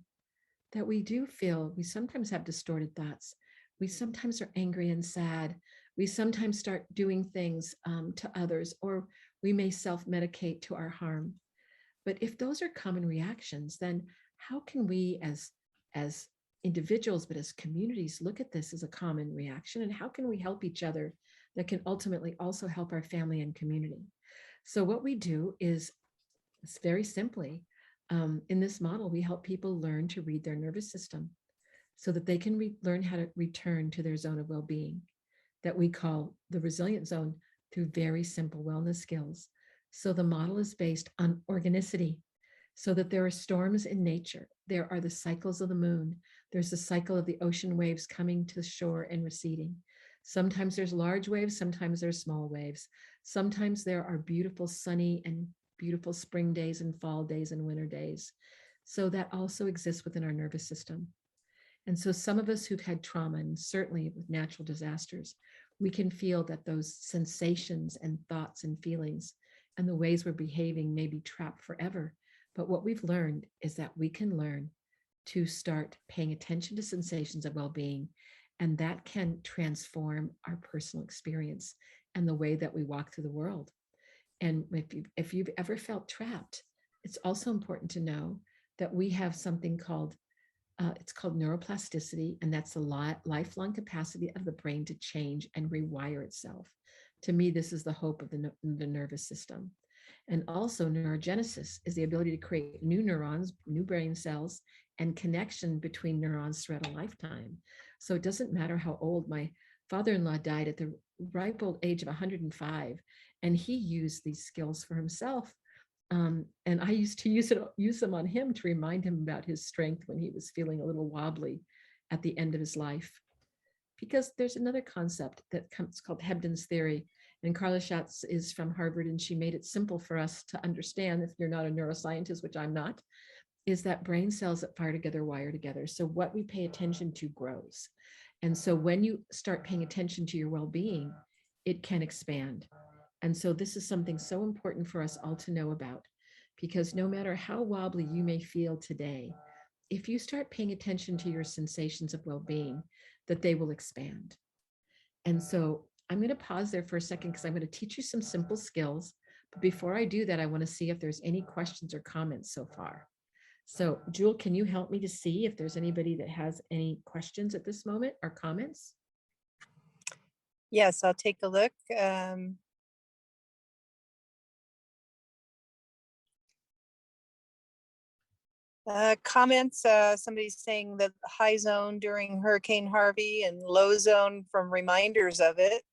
that we do feel, we sometimes have distorted thoughts. We sometimes are angry and sad. We sometimes start doing things to others, or we may self-medicate to our harm. But if those are common reactions, then how can we as individuals, but as communities, look at this as a common reaction? And how can we help each other that can ultimately also help our family and community? So what we do is, it's very simply, in this model, we help people learn to read their nervous system so that they can learn how to return to their zone of well-being that we call the resilient zone, through very simple wellness skills. So the model is based on organicity, so that there are storms in nature. There are the cycles of the moon. There's the cycle of the ocean waves coming to the shore and receding. Sometimes there's large waves, sometimes there's small waves. Sometimes there are beautiful sunny and beautiful spring days and fall days and winter days. So that also exists within our nervous system. And so some of us who've had trauma, and certainly with natural disasters, we can feel that those sensations and thoughts and feelings and the ways we're behaving may be trapped forever. But what we've learned is that we can learn to start paying attention to sensations of well-being, and that can transform our personal experience and the way that we walk through the world. And if you've ever felt trapped, it's also important to know that we have something called, it's called neuroplasticity, and that's the lifelong capacity of the brain to change and rewire itself. To me, this is the hope of the nervous system. And also neurogenesis is the ability to create new neurons, new brain cells, and connection between neurons throughout a lifetime. So it doesn't matter how old. My father-in-law died at the ripe old age of 105, and he used these skills for himself. And I used to use them on him to remind him about his strength when he was feeling a little wobbly at the end of his life. Because there's another concept that comes called Hebden's theory. And Carla Schatz is from Harvard, and she made it simple for us to understand, if you're not a neuroscientist, which I'm not, is that brain cells that fire together wire together. So what we pay attention to grows. And so when you start paying attention to your well-being, it can expand. And so this is something so important for us all to know about, because no matter how wobbly you may feel today, if you start paying attention to your sensations of well-being, that they will expand. And so I'm going to pause there for a second, because I'm going to teach you some simple skills. But before I do that, I want to see if there's any questions or comments so far. So Jewel, can you help me to see if there's anybody that has any questions at this moment or comments? Yes, I'll take a look. Comments, somebody's saying that high zone during Hurricane Harvey and low zone from reminders of it.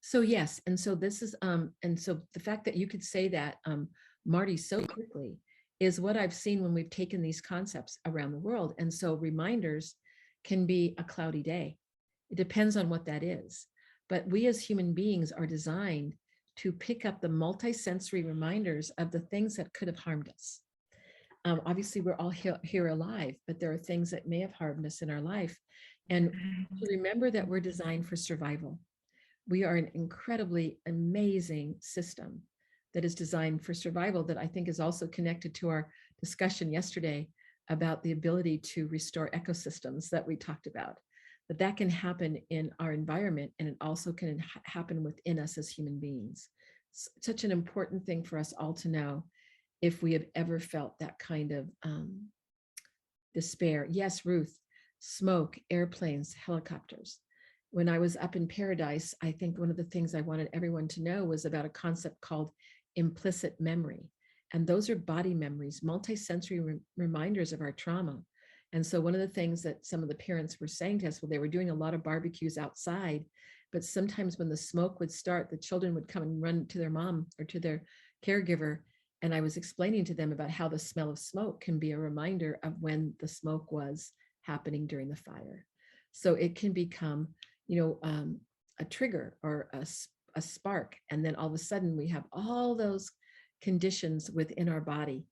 So yes, and so this is and so the fact that you could say that, Marty, so quickly is what I've seen when we've taken these concepts around the world. And so reminders can be a cloudy day. It depends on what that is. But we as human beings are designed to pick up the multisensory reminders of the things that could have harmed us. Obviously, we're all here alive, but there are things that may have harmed us in our life. And to remember that we're designed for survival. We are an incredibly amazing system that is designed for survival, that I think is also connected to our discussion yesterday about the ability to restore ecosystems that we talked about. That can happen in our environment, and it also can happen within us as human beings. Such an important thing for us all to know if we have ever felt that kind of despair. Yes, Ruth, smoke, airplanes, helicopters. When I was up in paradise, I think one of the things I wanted everyone to know was about a concept called implicit memory. And those are body memories, multisensory reminders of our trauma. And so one of the things that some of the parents were saying to us, well, they were doing a lot of barbecues outside, but sometimes when the smoke would start, the children would come and run to their mom or to their caregiver. And I was explaining to them about how the smell of smoke can be a reminder of when the smoke was happening during the fire. So it can become, a trigger or a spark. And then all of a sudden we have all those conditions within our body.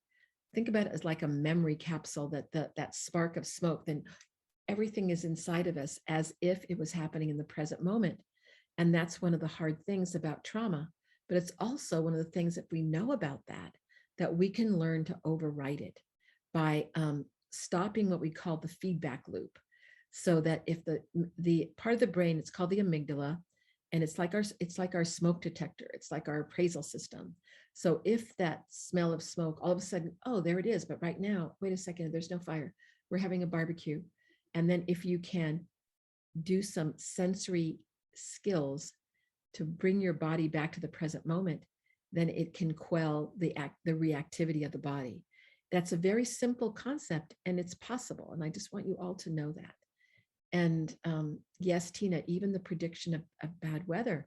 Think about it as like a memory capsule, that spark of smoke, then everything is inside of us as if it was happening in the present moment. And that's one of the hard things about trauma. But it's also one of the things that we know about that we can learn to override it by stopping what we call the feedback loop. So that if the part of the brain, it's called the amygdala, and it's like our smoke detector, it's like our appraisal system. So if that smell of smoke, all of a sudden, oh, there it is, but right now, wait a second, there's no fire, we're having a barbecue. And then if you can do some sensory skills to bring your body back to the present moment, then it can quell the reactivity of the body. That's a very simple concept, and it's possible. And I just want you all to know that. And yes, Tina, even the prediction of bad weather,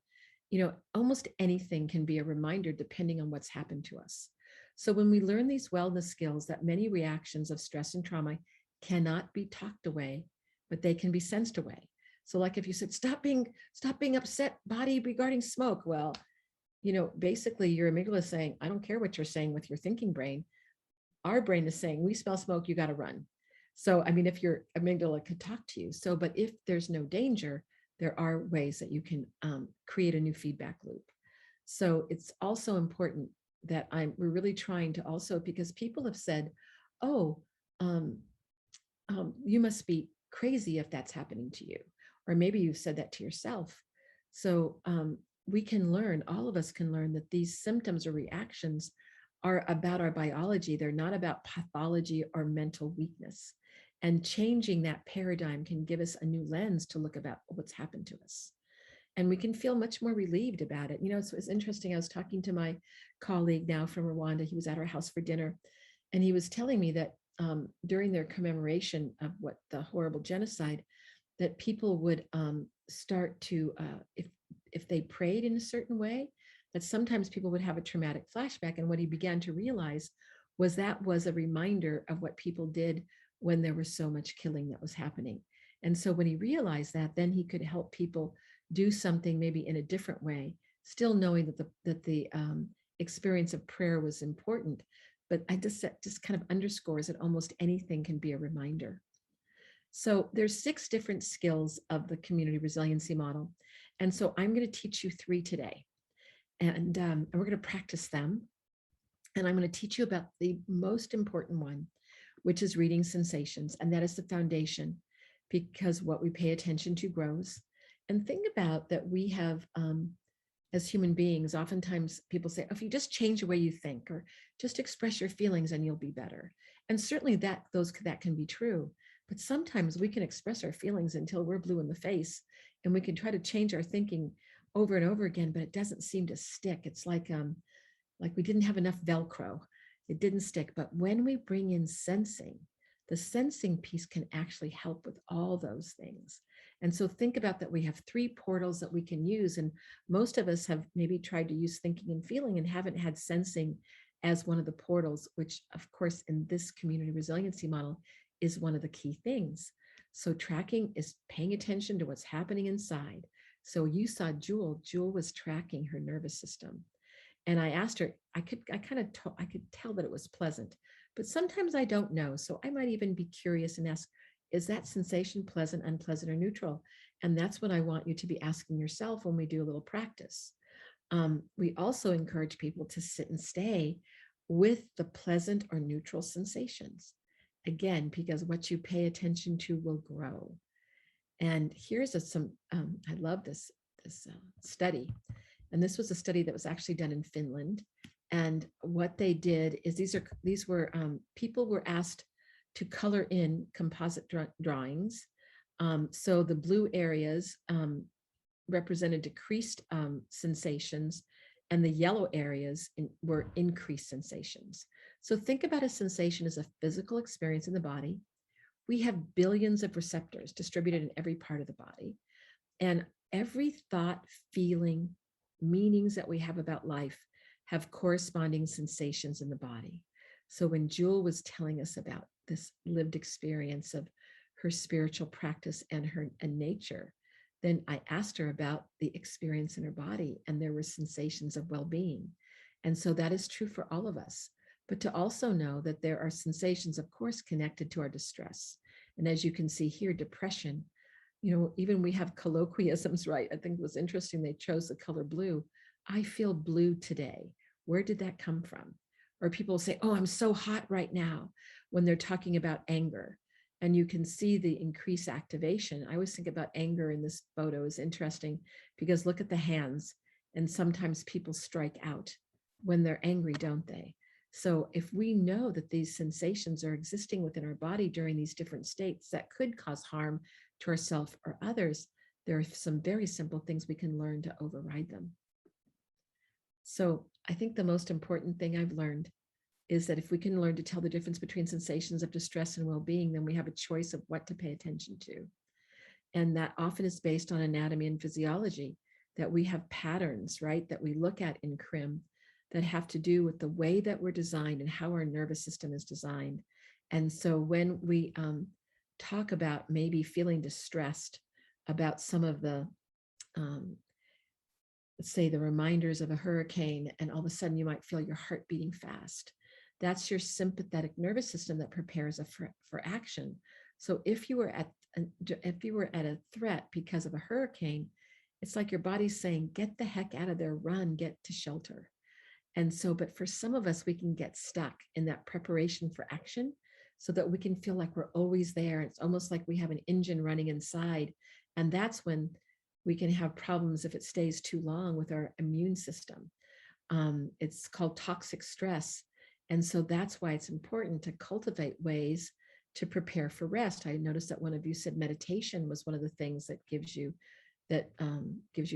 almost anything can be a reminder depending on what's happened to us. So when we learn these wellness skills, that many reactions of stress and trauma cannot be talked away, but they can be sensed away. So like if you said, stop being upset, body, regarding smoke. Well, basically your amygdala is saying, I don't care what you're saying with your thinking brain. Our brain is saying, we smell smoke, you got to run. So, I mean, if your amygdala could talk to you. So, but if there's no danger, there are ways that you can create a new feedback loop. So it's also important that we're really trying to also, because people have said, oh, you must be crazy if that's happening to you. Or maybe you've said that to yourself. So we can learn, all of us can learn that these symptoms or reactions are about our biology. They're not about pathology or mental weakness. And changing that paradigm can give us a new lens to look about what's happened to us. And we can feel much more relieved about it. So it's interesting. I was talking to my colleague now from Rwanda. He was at our house for dinner. And he was telling me that during their commemoration of the horrible genocide, that people would start to, if they prayed in a certain way, that sometimes people would have a traumatic flashback. And what he began to realize was that was a reminder of what people did when there was so much killing that was happening. And so when he realized that, then he could help people do something maybe in a different way, still knowing that the experience of prayer was important. But I just kind of underscores that almost anything can be a reminder. So there's 6 different skills of the community resiliency model. And so I'm going to teach you 3 today. And we're going to practice them. And I'm going to teach you about the most important one, which is reading sensations. And that is the foundation, because what we pay attention to grows. And think about that we have, as human beings, oftentimes people say, oh, if you just change the way you think or just express your feelings and you'll be better. And certainly that can be true. But sometimes we can express our feelings until we're blue in the face, and we can try to change our thinking over and over again, but it doesn't seem to stick. It's like we didn't have enough Velcro. It didn't stick. But when we bring in sensing, the sensing piece can actually help with all those things. And so think about that. We have 3 portals that we can use. And most of us have maybe tried to use thinking and feeling and haven't had sensing as one of the portals, which of course in this community resiliency model is one of the key things. So tracking is paying attention to what's happening inside. So you saw Jewel was tracking her nervous system. And I asked her, I could tell that it was pleasant, but sometimes I don't know. So I might even be curious and ask, is that sensation pleasant, unpleasant, or neutral? And that's what I want you to be asking yourself when we do a little practice. We also encourage people to sit and stay with the pleasant or neutral sensations. Again, because what you pay attention to will grow. And here's I love this study. And this was a study that was actually done in Finland. And what they did is people were asked to color in composite drawings. So the blue areas represented decreased sensations, and the yellow areas were increased sensations. So think about a sensation as a physical experience in the body. We have billions of receptors distributed in every part of the body. And every thought, feeling, meanings that we have about life have corresponding sensations in the body. So when Jewel was telling us about this lived experience of her spiritual practice and her nature, then I asked her about the experience in her body, and there were sensations of well-being. And so that is true for all of us. But to also know that there are sensations, of course, connected to our distress. And as you can see here, depression, even we have colloquialisms, right? I think it was interesting they chose the color blue. I feel blue today. Where did that come from? Or people say, oh, I'm so hot right now, when they're talking about anger. And you can see the increased activation. I always think about anger in this photo is interesting because look at the hands. And sometimes people strike out when they're angry, don't they? So if we know that these sensations are existing within our body during these different states that could cause harm to ourselves or others, there are some very simple things we can learn to override them. So I think the most important thing I've learned is that if we can learn to tell the difference between sensations of distress and well-being, then we have a choice of what to pay attention to. And that often is based on anatomy and physiology, that we have patterns, right, that we look at in CRIM that have to do with the way that we're designed and how our nervous system is designed. And so when we talk about maybe feeling distressed about some of the, let's say the reminders of a hurricane, and all of a sudden you might feel your heart beating fast. That's your sympathetic nervous system that prepares for action. So if you were at a threat because of a hurricane, it's like your body's saying, get the heck out of there, run, get to shelter. And so, but for some of us, we can get stuck in that preparation for action so that we can feel like we're always there. It's almost like we have an engine running inside. And that's when we can have problems if it stays too long with our immune system. It's called toxic stress. And so that's why it's important to cultivate ways to prepare for rest. I noticed that one of you said meditation was one of the things that gives you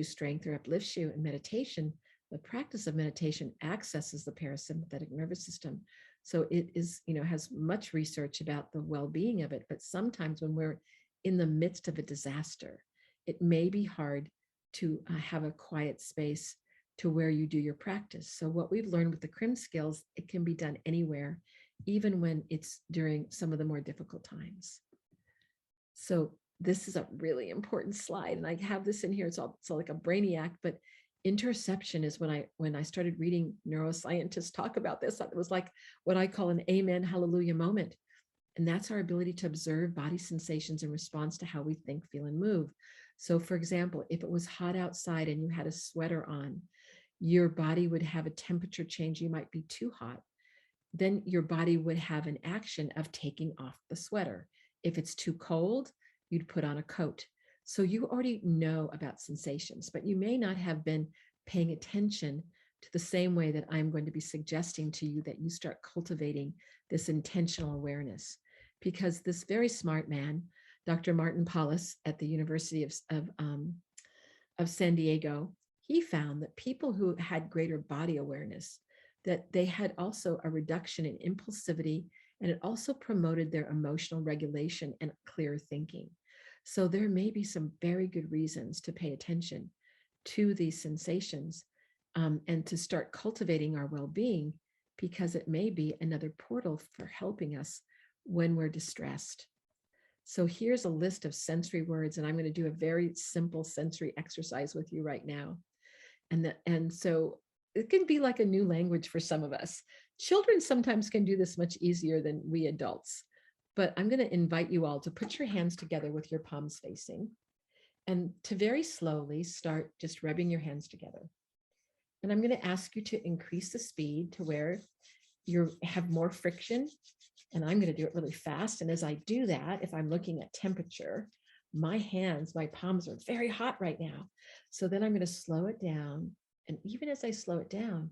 strength or uplifts you. In meditation, the practice of meditation accesses the parasympathetic nervous system. So it is, has much research about the well-being of it. But sometimes when we're in the midst of a disaster, it may be hard to have a quiet space to where you do your practice. So what we've learned with the CRIM skills, it can be done anywhere, even when it's during some of the more difficult times. So this is a really important slide, and I have this in here. It's all like a brainiac, but interception is when I started reading neuroscientists talk about this, it was like what I call an amen, hallelujah moment. And that's our ability to observe body sensations in response to how we think, feel, and move. So for example, if it was hot outside and you had a sweater on, your body would have a temperature change. You might be too hot. Then your body would have an action of taking off the sweater. If it's too cold, you'd put on a coat. So you already know about sensations, but you may not have been paying attention to the same way that I'm going to be suggesting to you that you start cultivating this intentional awareness. Because this very smart man, Dr. Martin Paulus at the University of San Diego, he found that people who had greater body awareness, that they had also a reduction in impulsivity, and it also promoted their emotional regulation and clear thinking. So there may be some very good reasons to pay attention to these sensations, and to start cultivating our well-being, because it may be another portal for helping us when we're distressed. So here's a list of sensory words, and I'm going to do a very simple sensory exercise with you right now. And so it can be like a new language for some of us. Children sometimes can do this much easier than we adults. But I'm going to invite you all to put your hands together with your palms facing, and to very slowly start just rubbing your hands together. And I'm going to ask you to increase the speed to where you have more friction. And I'm going to do it really fast. And as I do that, if I'm looking at temperature, my hands, my palms are very hot right now. So then I'm going to slow it down. And even as I slow it down,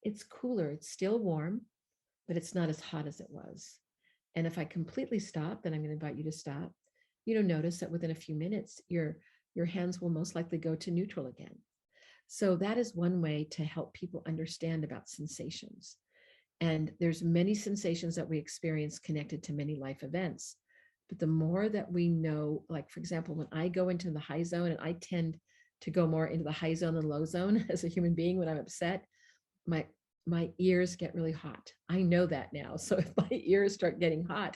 it's cooler. It's still warm, but it's not as hot as it was. And if I completely stop, then I'm going to invite you to stop. You'll notice that within a few minutes, your hands will most likely go to neutral again. So that is one way to help people understand about sensations. And there's many sensations that we experience connected to many life events. But the more that we know, like, for example, when I go into the high zone, and I tend to go more into the high zone than low zone as a human being when I'm upset, my ears get really hot. I know that now. So if my ears start getting hot,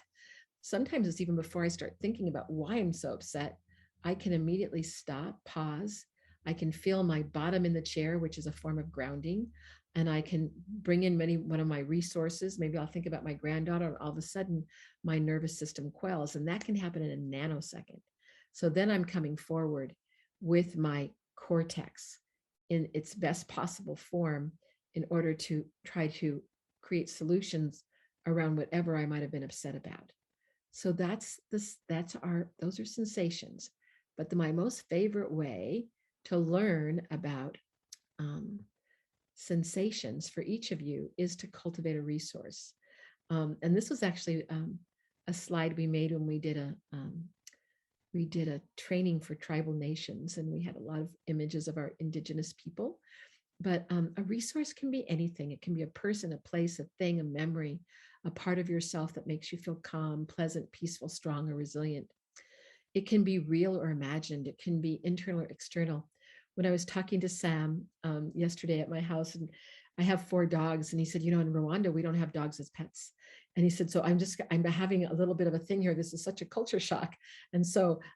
sometimes it's even before I start thinking about why I'm so upset, I can immediately stop, pause. I can feel my bottom in the chair, which is a form of grounding. And I can bring in one of my resources. Maybe I'll think about my granddaughter, and all of a sudden my nervous system quells, and that can happen in a nanosecond. So then I'm coming forward with my cortex in its best possible form in order to try to create solutions around whatever I might have been upset about. So those are sensations. But my most favorite way to learn about sensations for each of you is to cultivate a resource. And this was actually a slide we made when we did a training for tribal nations, and we had a lot of images of our indigenous people. But a resource can be anything. It can be a person, a place, a thing, a memory, a part of yourself that makes you feel calm, pleasant, peaceful, strong, or resilient. It can be real or imagined. It can be internal or external. When I was talking to Sam yesterday at my house, and I have 4 dogs, and he said, in Rwanda, we don't have dogs as pets. And he said, so I'm having a little bit of a thing here. This is such a culture shock. And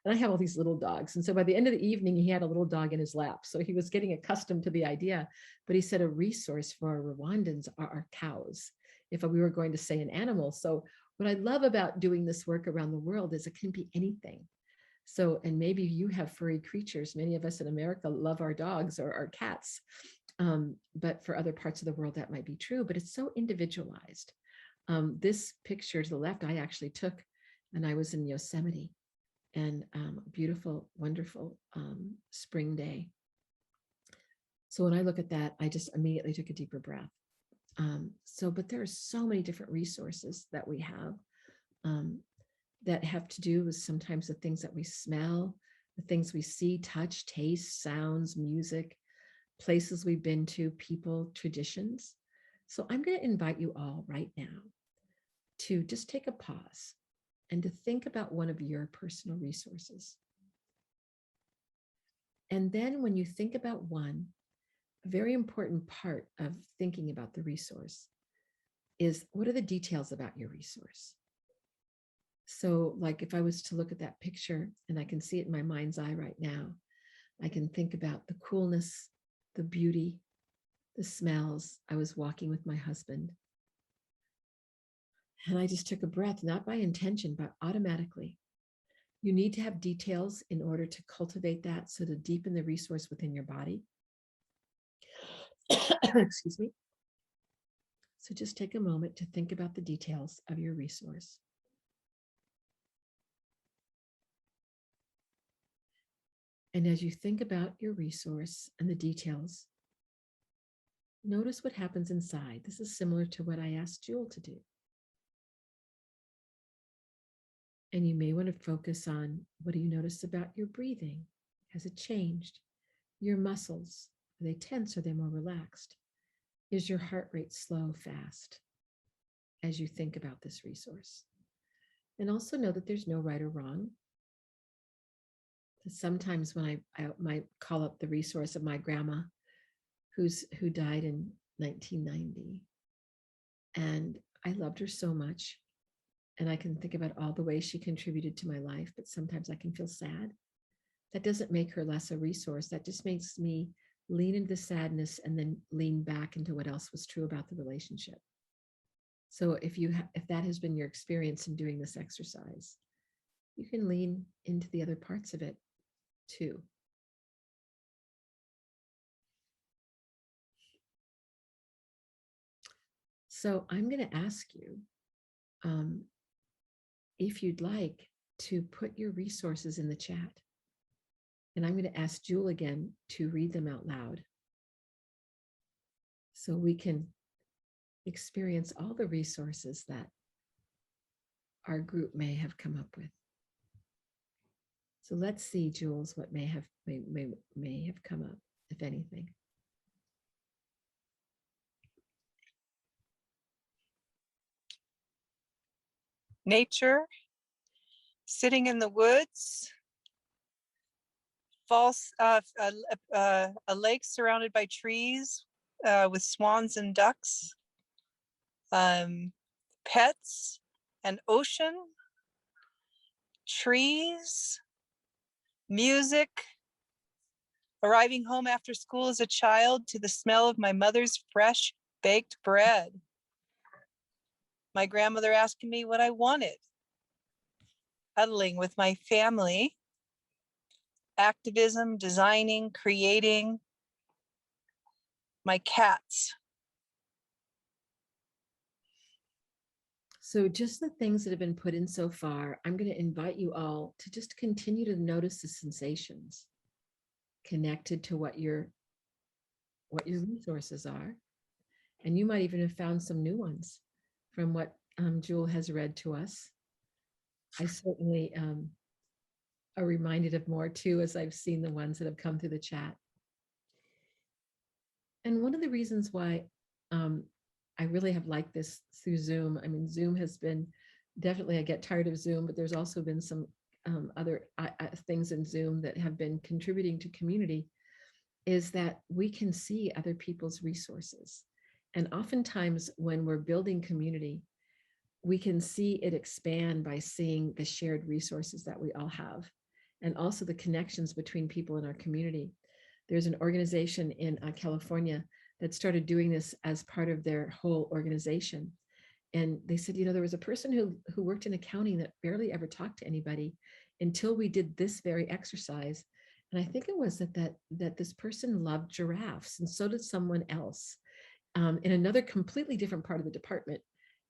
I have all these little dogs. And so by the end of the evening, he had a little dog in his lap. So he was getting accustomed to the idea. But he said a resource for our Rwandans are our cows, if we were going to say an animal. So what I love about doing this work around the world is it can be anything. So, and maybe you have furry creatures. Many of us in America love our dogs or our cats. But for other parts of the world, that might be true, but it's so individualized. This picture to the left, I actually took, and I was in Yosemite, and a beautiful, wonderful spring day. So when I look at that, I just immediately took a deeper breath. But there are so many different resources that we have that have to do with sometimes the things that we smell, the things we see, touch, taste, sounds, music, places we've been to, people, traditions. So I'm going to invite you all right now to just take a pause and to think about one of your personal resources. And then when you think about one, a very important part of thinking about the resource is, what are the details about your resource? So like if I was to look at that picture, and I can see it in my mind's eye right now, I can think about the coolness, the beauty, the smells. I was walking with my husband, and I just took a breath, not by intention, but automatically. You need to have details in order to cultivate that, so to deepen the resource within your body. Excuse me. So just take a moment to think about the details of your resource. And as you think about your resource and the details, notice what happens inside. This is similar to what I asked Jewel to do. And you may want to focus on, what do you notice about your breathing? Has it changed? Your muscles, are they tense? Are they more relaxed? Is your heart rate slow, fast, as you think about this resource? And also know that there's no right or wrong. Sometimes when I might call up the resource of my grandma, who died in 1990, and I loved her so much, and I can think about all the ways she contributed to my life, but sometimes I can feel sad. That doesn't make her less a resource. That just makes me lean into the sadness and then lean back into what else was true about the relationship. So if that has been your experience in doing this exercise, you can lean into the other parts of it too. So I'm going to ask you, if you'd like to put your resources in the chat. And I'm going to ask Jewel again to read them out loud, so we can experience all the resources that our group may have come up with. So let's see, Jules, what may have come up, if anything. Nature, sitting in the woods, a lake surrounded by trees with swans and ducks, pets, an ocean, trees, music, arriving home after school as a child to the smell of my mother's fresh baked bread, my grandmother asking me what I wanted, huddling with my family, activism, designing, creating, my cats. So just the things that have been put in so far, I'm going to invite you all to just continue to notice the sensations connected to what your resources are. And you might even have found some new ones from what Jewel has read to us. I certainly are reminded of more too, as I've seen the ones that have come through the chat. And one of the reasons why I really have liked this through Zoom, I mean, Zoom has been definitely, I get tired of Zoom, but there's also been some other things in Zoom that have been contributing to community, is that we can see other people's resources. And oftentimes when we're building community, we can see it expand by seeing the shared resources that we all have, and also the connections between people in our community. There's an organization in California that started doing this as part of their whole organization. And they said, there was a person who worked in accounting that barely ever talked to anybody until we did this very exercise. And I think it was that this person loved giraffes, and so did someone else in another completely different part of the department.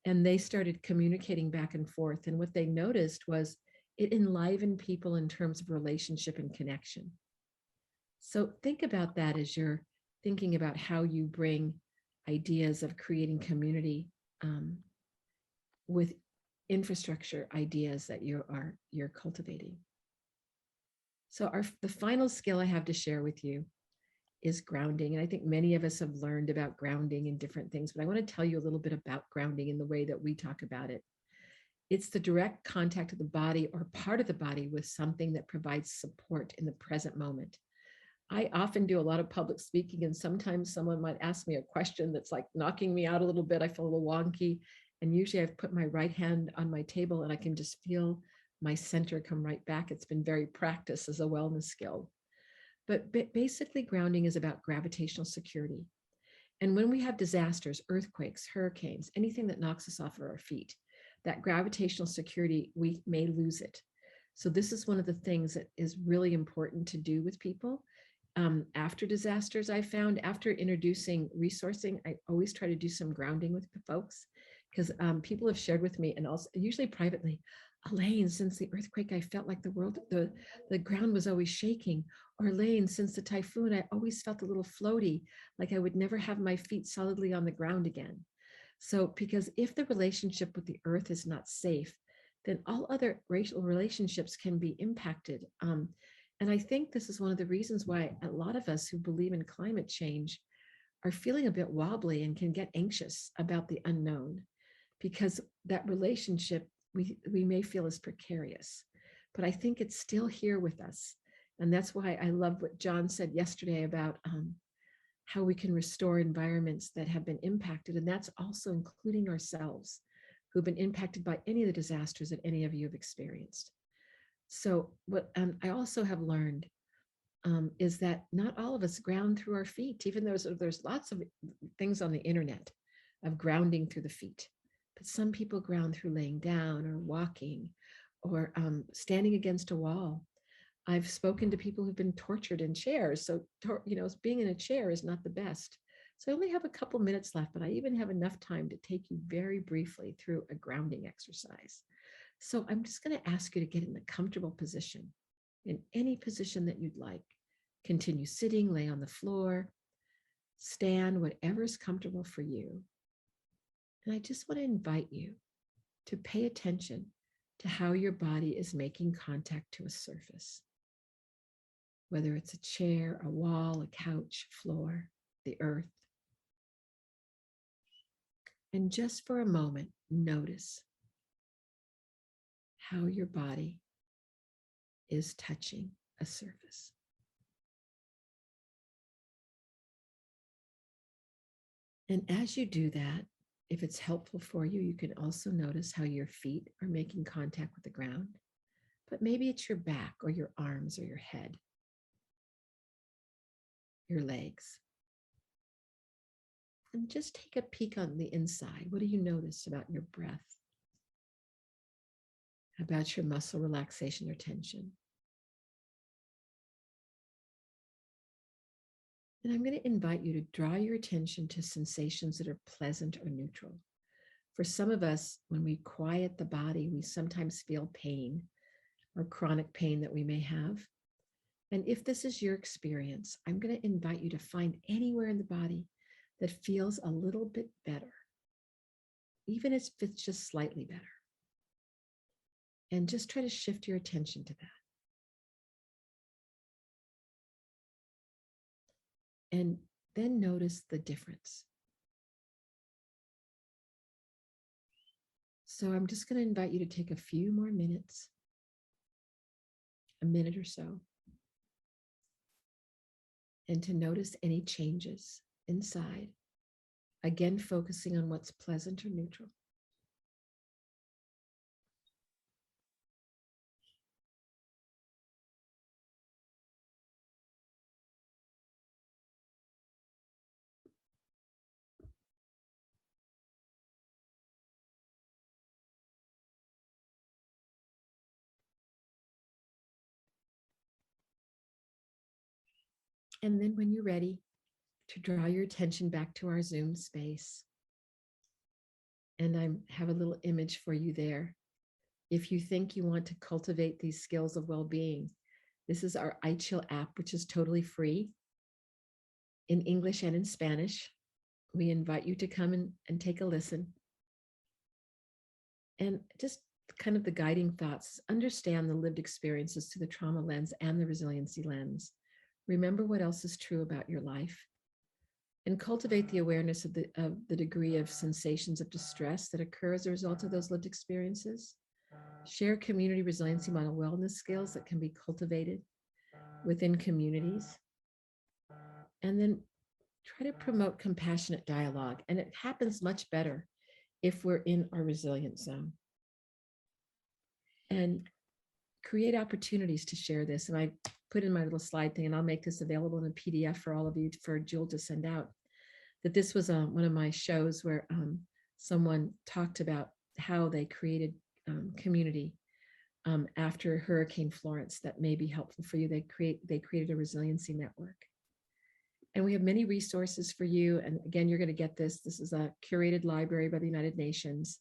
And they started communicating back and forth. And what they noticed was it enlivened people in terms of relationship and connection. So think about that as you're thinking about how you bring ideas of creating community with infrastructure ideas that you're cultivating. So the final skill I have to share with you is grounding. And I think many of us have learned about grounding and different things, but I want to tell you a little bit about grounding in the way that we talk about it. It's the direct contact of the body or part of the body with something that provides support in the present moment. I often do a lot of public speaking, and sometimes someone might ask me a question that's like knocking me out a little bit. I feel a little wonky. And usually I've put my right hand on my table and I can just feel my center come right back. It's been very practiced as a wellness skill. But basically, grounding is about gravitational security. And when we have disasters, earthquakes, hurricanes, anything that knocks us off of our feet, that gravitational security, we may lose it. So this is one of the things that is really important to do with people. After disasters, I found after introducing resourcing, I always try to do some grounding with folks, because people have shared with me, and also usually privately, Elaine, since the earthquake, I felt like the ground was always shaking. Or Elaine, since the typhoon, I always felt a little floaty, like I would never have my feet solidly on the ground again. So, because if the relationship with the earth is not safe, then all other racial relationships can be impacted. And I think this is one of the reasons why a lot of us who believe in climate change are feeling a bit wobbly and can get anxious about the unknown, because that relationship we may feel is precarious. But I think it's still here with us. And that's why I love what John said yesterday about how we can restore environments that have been impacted. And that's also including ourselves, who've been impacted by any of the disasters that any of you have experienced. So what I also have learned is that not all of us ground through our feet, even though there's lots of things on the internet of grounding through the feet. But some people ground through laying down or walking or standing against a wall. I've spoken to people who've been tortured in chairs. So, being in a chair is not the best. So I only have a couple minutes left, but I even have enough time to take you very briefly through a grounding exercise. So I'm just going to ask you to get in a comfortable position, in any position that you'd like. Continue sitting, lay on the floor, stand, whatever is comfortable for you. And I just want to invite you to pay attention to how your body is making contact to a surface, whether it's a chair, a wall, a couch, floor, the earth. And just for a moment, notice how your body is touching a surface. And as you do that, if it's helpful for you, you can also notice how your feet are making contact with the ground, but maybe it's your back or your arms or your head, your legs. And just take a peek on the inside. What do you notice about your breath? About your muscle relaxation or tension? And I'm going to invite you to draw your attention to sensations that are pleasant or neutral. For some of us, when we quiet the body, we sometimes feel pain or chronic pain that we may have. And if this is your experience, I'm going to invite you to find anywhere in the body that feels a little bit better, even if it's just slightly better. And just try to shift your attention to that. And then notice the difference. So I'm just going to invite you to take a few more minutes, a minute or so, and to notice any changes inside, again, focusing on what's pleasant or neutral. And then when you're ready to draw your attention back to our Zoom space, and I have a little image for you there. If you think you want to cultivate these skills of well-being, this is our iChill app, which is totally free in English and in Spanish. We invite you to come and take a listen. And just kind of the guiding thoughts, understand the lived experiences to the trauma lens and the resiliency lens. Remember what else is true about your life, and cultivate the awareness of the degree of sensations of distress that occur as a result of those lived experiences. Share community resiliency model wellness skills that can be cultivated within communities. And then try to promote compassionate dialogue. And it happens much better if we're in our resilience zone. And create opportunities to share this. And I put in my little slide thing, and I'll make this available in a PDF for all of you, for Jill to send out, that this was one of my shows where someone talked about how they created community after Hurricane Florence that may be helpful for you. They created a resiliency network. And we have many resources for you. And again, you're going to get this. This is a curated library by the United Nations.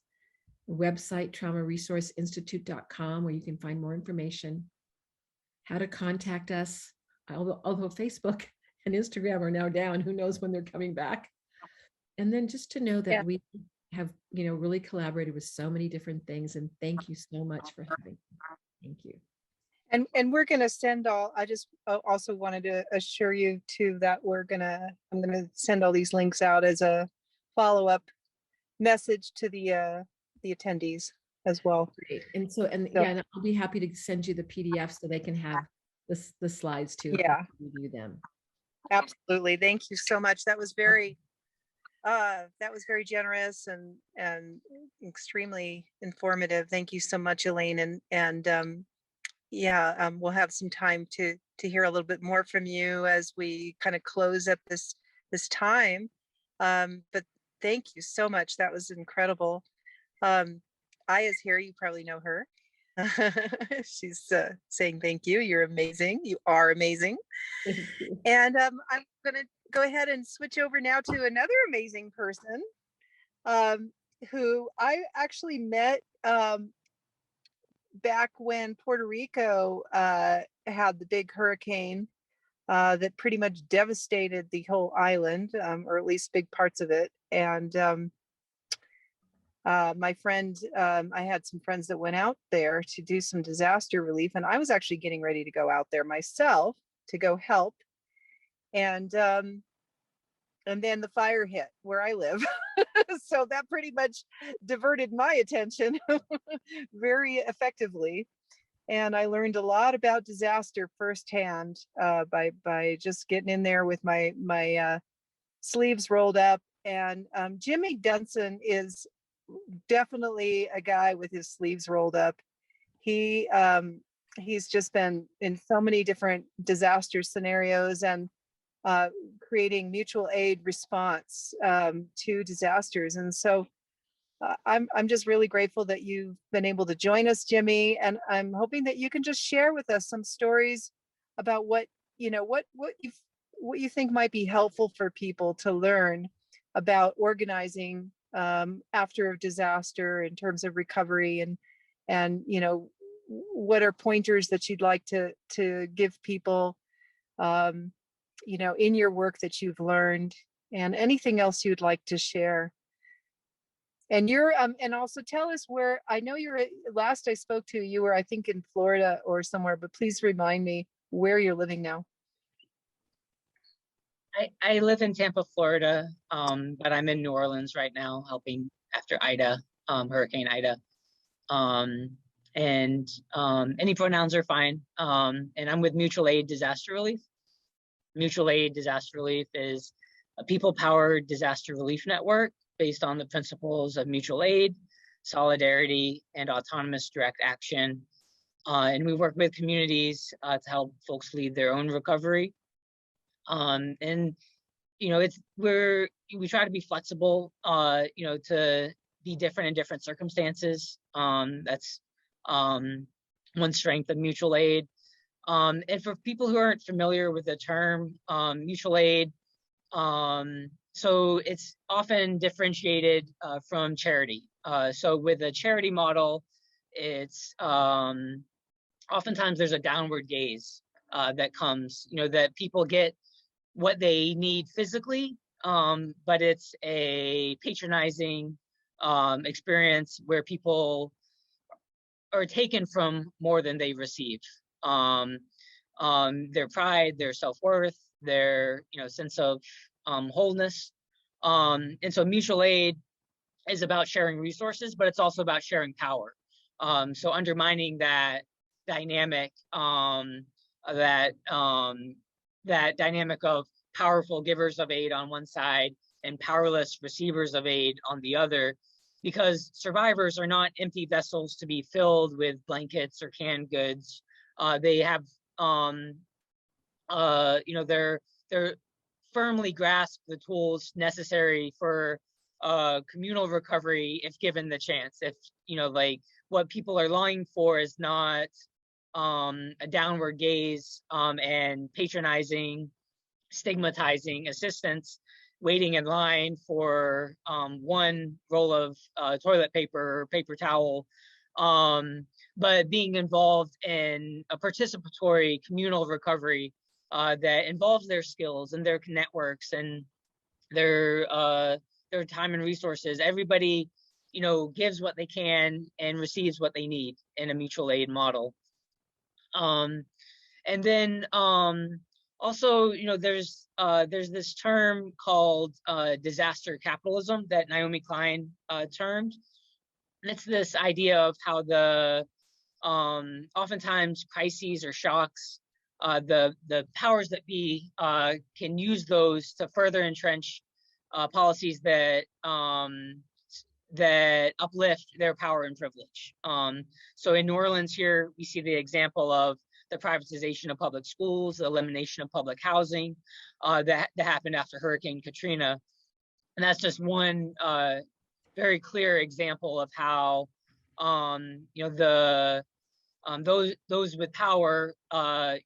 website, traumaresourceinstitute.com, where you can find more information, how to contact us, although Facebook and Instagram are now down, who knows when they're coming back. And then just to know that Yeah. we have, really collaborated with so many different things. And thank you so much for having me. Thank you. And we're going to send all, I just also wanted to assure you too that I'm going to send all these links out as a follow-up message to the attendees as well. Great. And and I'll be happy to send you the PDF so they can have the slides too. Yeah. Review them. Absolutely. Thank you so much. That was very generous and extremely informative. Thank you so much, Elaine. We'll have some time to hear a little bit more from you as we kind of close up this time. But thank you so much. That was incredible. Aya's here. You probably know her. She's saying thank you. You're amazing. You are amazing. Thank you. And I'm going to go ahead and switch over now to another amazing person who I actually met back when Puerto Rico had the big hurricane that pretty much devastated the whole island, or at least big parts of it. And my friend, I had some friends that went out there to do some disaster relief, and I was actually getting ready to go out there myself to go help. And then the fire hit where I live. So that pretty much diverted my attention very effectively. And I learned a lot about disaster firsthand by just getting in there with my sleeves rolled up. And Jimmy Dunson is definitely a guy with his sleeves rolled up. He's just been in so many different disaster scenarios and creating mutual aid response to disasters. And so I'm just really grateful that you've been able to join us, Jimmy. And I'm hoping that you can just share with us some stories about what you think might be helpful for people to learn about organizing after a disaster in terms of recovery, and what are pointers that you'd like to give people in your work that you've learned, and anything else you'd like to share. And and also tell us where, I know last I spoke to you were, I think, in Florida or somewhere, but please remind me where you're living now. I live in Tampa, Florida, but I'm in New Orleans right now helping after Ida, Hurricane Ida. Any pronouns are fine. And I'm with Mutual Aid Disaster Relief. Mutual Aid Disaster Relief is a people-powered disaster relief network based on the principles of mutual aid, solidarity, and autonomous direct action. And we work with communities to help folks lead their own recovery. We try to be flexible, to be different in different circumstances. That's one strength of mutual aid. And for people who aren't familiar with the term mutual aid, so it's often differentiated from charity. So with a charity model, it's oftentimes there's a downward gaze that comes, that people get what they need physically, but it's a patronizing experience where people are taken from more than they receive. Their pride, their self-worth, their sense of wholeness. And so mutual aid is about sharing resources, but it's also about sharing power. So undermining that dynamic, that dynamic of powerful givers of aid on one side and powerless receivers of aid on the other, because survivors are not empty vessels to be filled with blankets or canned goods. They have, they're firmly grasp the tools necessary for communal recovery if given the chance. If, like what people are longing for is not a downward gaze and patronizing, stigmatizing assistance. waiting in line for one roll of toilet paper or paper towel, but being involved in a participatory communal recovery that involves their skills and their networks and their time and resources. Everybody, gives what they can and receives what they need in a mutual aid model. And then also, there's this term called disaster capitalism that Naomi Klein termed. And it's this idea of how the oftentimes crises or shocks, the powers that be can use those to further entrench policies that uplift their power and privilege. So in New Orleans here, we see the example of the privatization of public schools, the elimination of public housing that happened after Hurricane Katrina. And that's just one very clear example of how those with power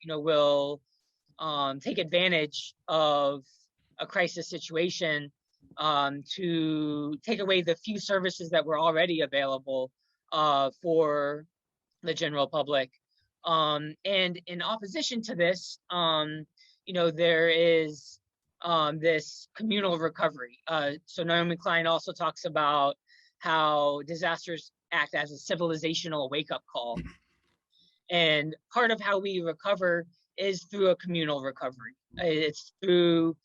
will take advantage of a crisis situation to take away the few services that were already available for the general public. And in opposition to this, there is this communal recovery. So Naomi Klein also talks about how disasters act as a civilizational wake-up call. And part of how we recover is through a communal recovery. It's through,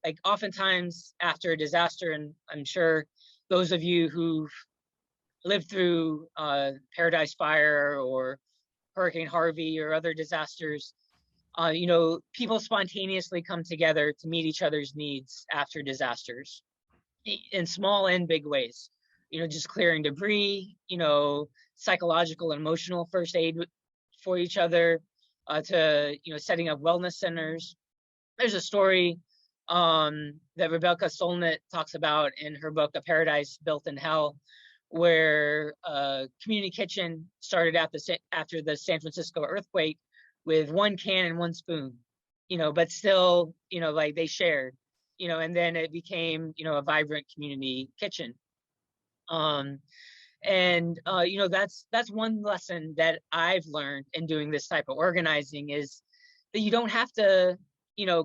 like oftentimes after a disaster, and I'm sure those of you who've lived through Paradise Fire or Hurricane Harvey or other disasters, people spontaneously come together to meet each other's needs after disasters in small and big ways. Just clearing debris, psychological and emotional first aid for each other, to setting up wellness centers. There's a story that Rebecca Solnit talks about in her book, A Paradise Built in Hell, where a community kitchen started after the San Francisco earthquake with one can and one spoon, but still, like they shared, and then it became, a vibrant community kitchen. That's one lesson that I've learned in doing this type of organizing, is that you don't have to,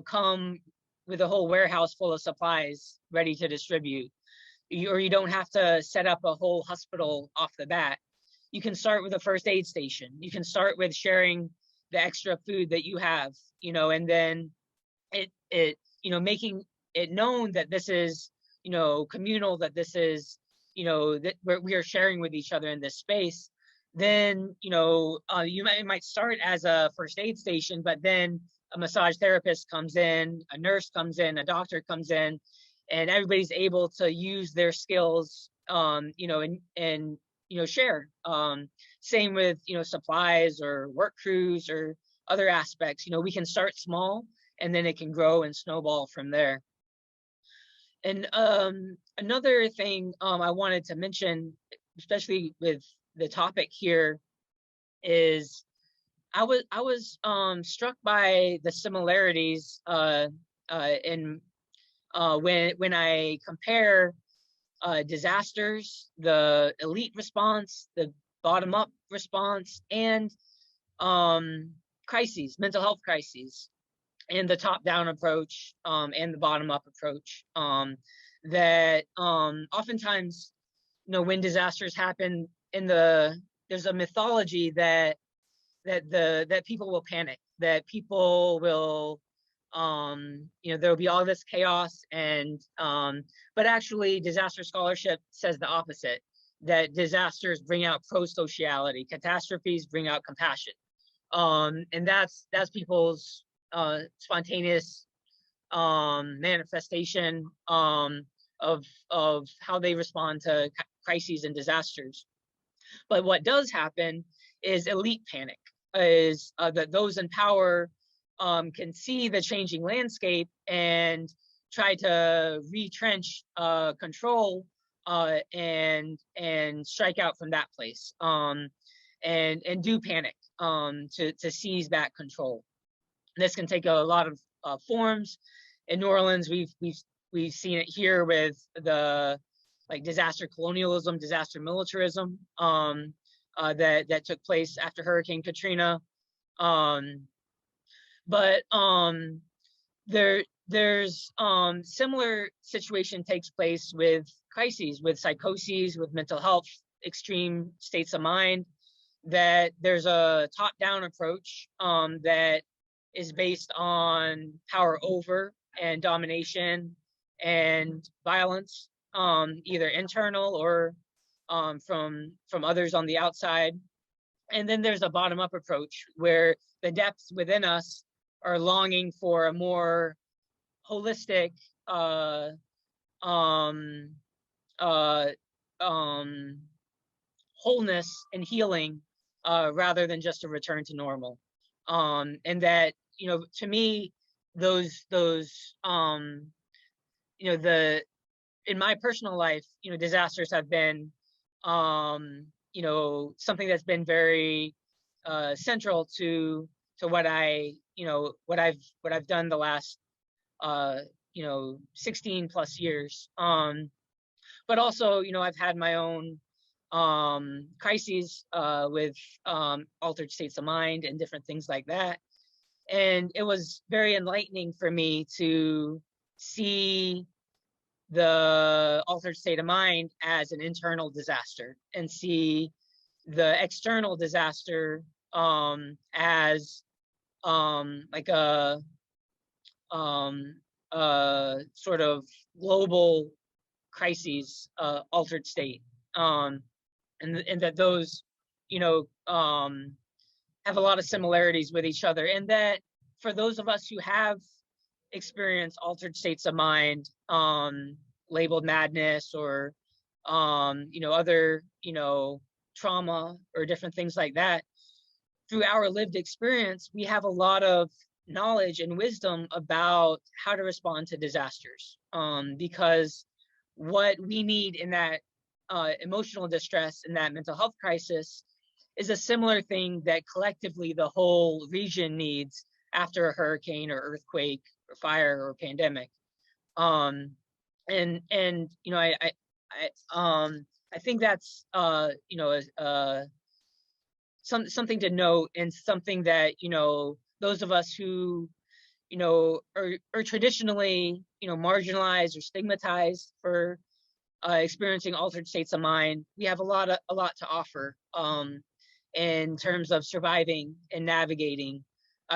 come with a whole warehouse full of supplies ready to distribute, or you don't have to set up a whole hospital off the bat. You can start with a first aid station. You can start with sharing the extra food that you have, and then making it known that this is, communal, that this is, that we are sharing with each other in this space. Then, you might start as a first aid station, but then a massage therapist comes in, a nurse comes in, a doctor comes in, and everybody's able to use their skills, and share. Same with, supplies or work crews or other aspects. We can start small and then it can grow and snowball from there. And another thing I wanted to mention, especially with the topic here, is I was struck by the similarities in when I compare disasters, the elite response, the bottom-up response, and crises, mental health crises, and the top-down approach and the bottom-up approach. That oftentimes, when disasters happen, there's a mythology that people will panic, that people will there'll be all this chaos, and but actually disaster scholarship says the opposite, that disasters bring out pro-sociality, catastrophes bring out compassion, and that's people's spontaneous manifestation of how they respond to crises and disasters. But what does happen is elite panic, is that those in power can see the changing landscape and try to retrench control and strike out from that place, and do panic to seize that control. This can take a lot of forms. In New Orleans, we've we've seen it here with the disaster colonialism, disaster militarism that took place after Hurricane Katrina. But there's similar situation takes place with crises, with psychoses, with mental health, extreme states of mind, that there's a top-down approach that is based on power over and domination and violence, either internal or from others on the outside. And then there's a bottom-up approach where the depths within us are longing for a more holistic wholeness and healing rather than just a return to normal. And that, to me, those in my personal life, disasters have been something that's been very central to what I've done the last 16 plus years. But also, I've had my own crises with altered states of mind and different things like that. And it was very enlightening for me to see the altered state of mind as an internal disaster and see the external disaster as like a sort of global crises, altered state, and that those have a lot of similarities with each other, and that for those of us who have experienced altered states of mind, labeled madness or other trauma or different things like that, through our lived experience, we have a lot of knowledge and wisdom about how to respond to disasters, because what we need in that emotional distress, in that mental health crisis, is a similar thing that collectively the whole region needs after a hurricane or earthquake or fire or pandemic. I think that's something to note, and something that those of us who are traditionally marginalized or stigmatized for experiencing altered states of mind, we have a lot to offer in terms of surviving and navigating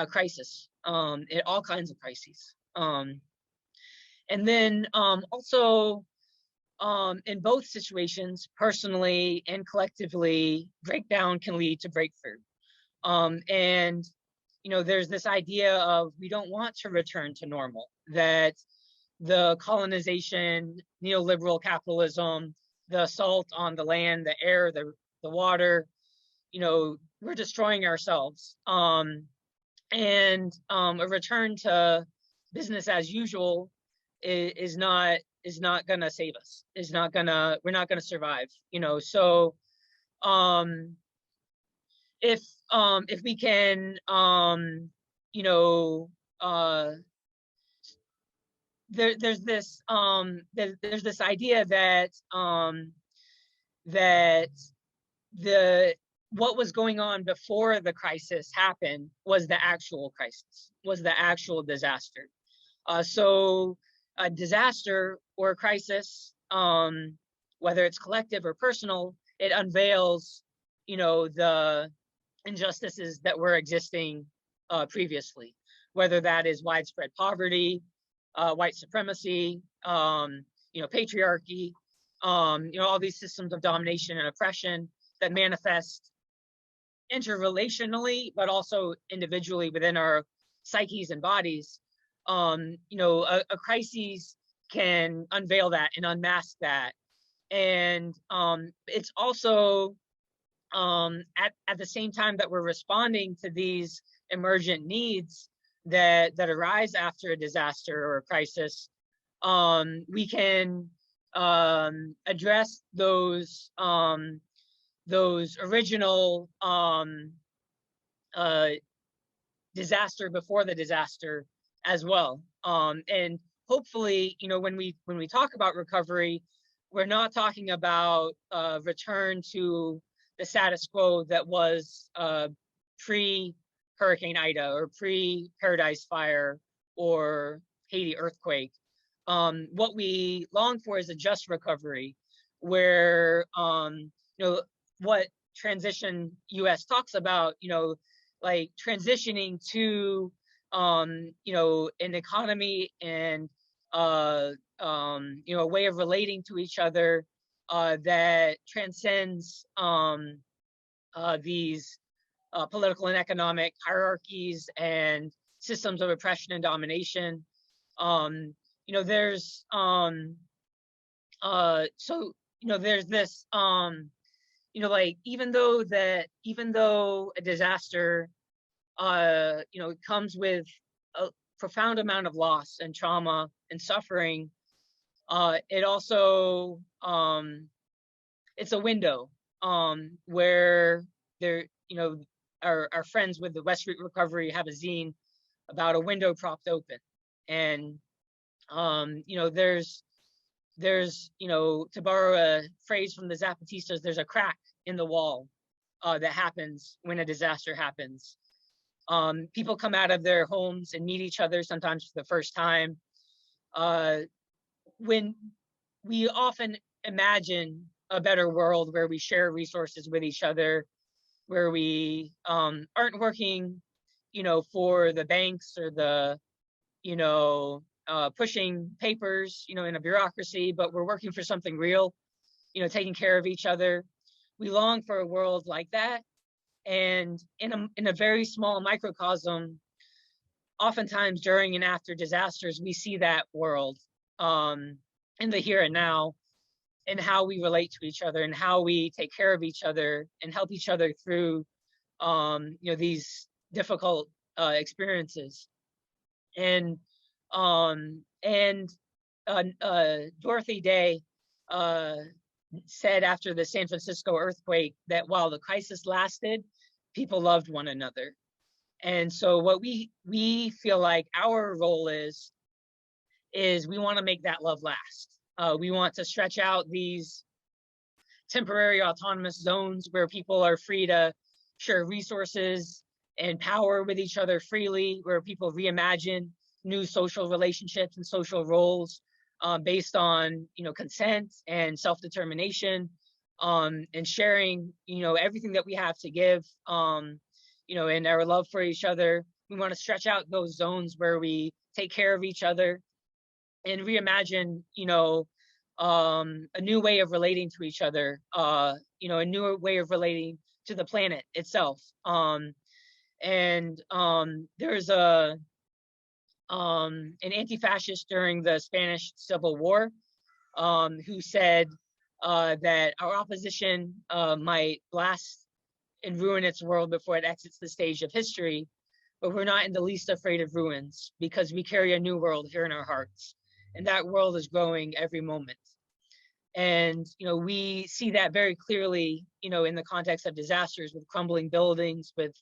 crisis, all kinds of crises. And then also in both situations, personally and collectively, breakdown can lead to breakthrough. And there's this idea of we don't want to return to normal, that the colonization, neoliberal capitalism, the assault on the land, the air, the water, we're destroying ourselves. And a return to business as usual is not gonna save us. We're not gonna survive. So if we can there's this idea that what was going on before the crisis happened was the actual crisis, was the actual disaster. So a disaster or a crisis, whether it's collective or personal, it unveils, the injustices that were existing previously, whether that is widespread poverty, white supremacy, patriarchy, all these systems of domination and oppression that manifest interrelationally, but also individually within our psyches and bodies. A crisis can unveil that and unmask that. And it's also at the same time that we're responding to these emergent needs that arise after a disaster or a crisis, we can address those original disaster before the disaster as well. And hopefully, when we talk about recovery, we're not talking about return to the status quo that was pre-Hurricane Ida or pre-Paradise Fire or Haiti earthquake. What we long for is a just recovery, where what transition US talks about, like transitioning to an economy and a way of relating to each other that transcends these political and economic hierarchies and systems of oppression and domination. There's there's this like even though a disaster comes with a profound amount of loss and trauma and suffering, it also it's a window where there our friends with the West Street Recovery have a zine about a window propped open, and there's to borrow a phrase from the Zapatistas, there's a crack in the wall that happens when a disaster happens. People come out of their homes and meet each other, sometimes for the first time. When we often imagine a better world where we share resources with each other, where we aren't working, for the banks or the, pushing papers, in a bureaucracy, but we're working for something real, taking care of each other. We long for a world like that. And in a very small microcosm, oftentimes during and after disasters, we see that world in the here and now, and how we relate to each other and how we take care of each other and help each other through these difficult experiences. And Dorothy Day said after the San Francisco earthquake that while the crisis lasted, people loved one another. And so what we feel like our role is we want to make that love last. We want to stretch out these temporary autonomous zones where people are free to share resources and power with each other freely, where people reimagine new social relationships and social roles based on consent and self-determination, and sharing everything that we have to give, and our love for each other. We want to stretch out those zones where we take care of each other and reimagine a new way of relating to each other, a newer way of relating to the planet itself. There's an anti-fascist during the Spanish Civil War who said that our opposition might blast and ruin its world before it exits the stage of history, but we're not in the least afraid of ruins because we carry a new world here in our hearts, and that world is growing every moment. And we see that very clearly in the context of disasters, with crumbling buildings, with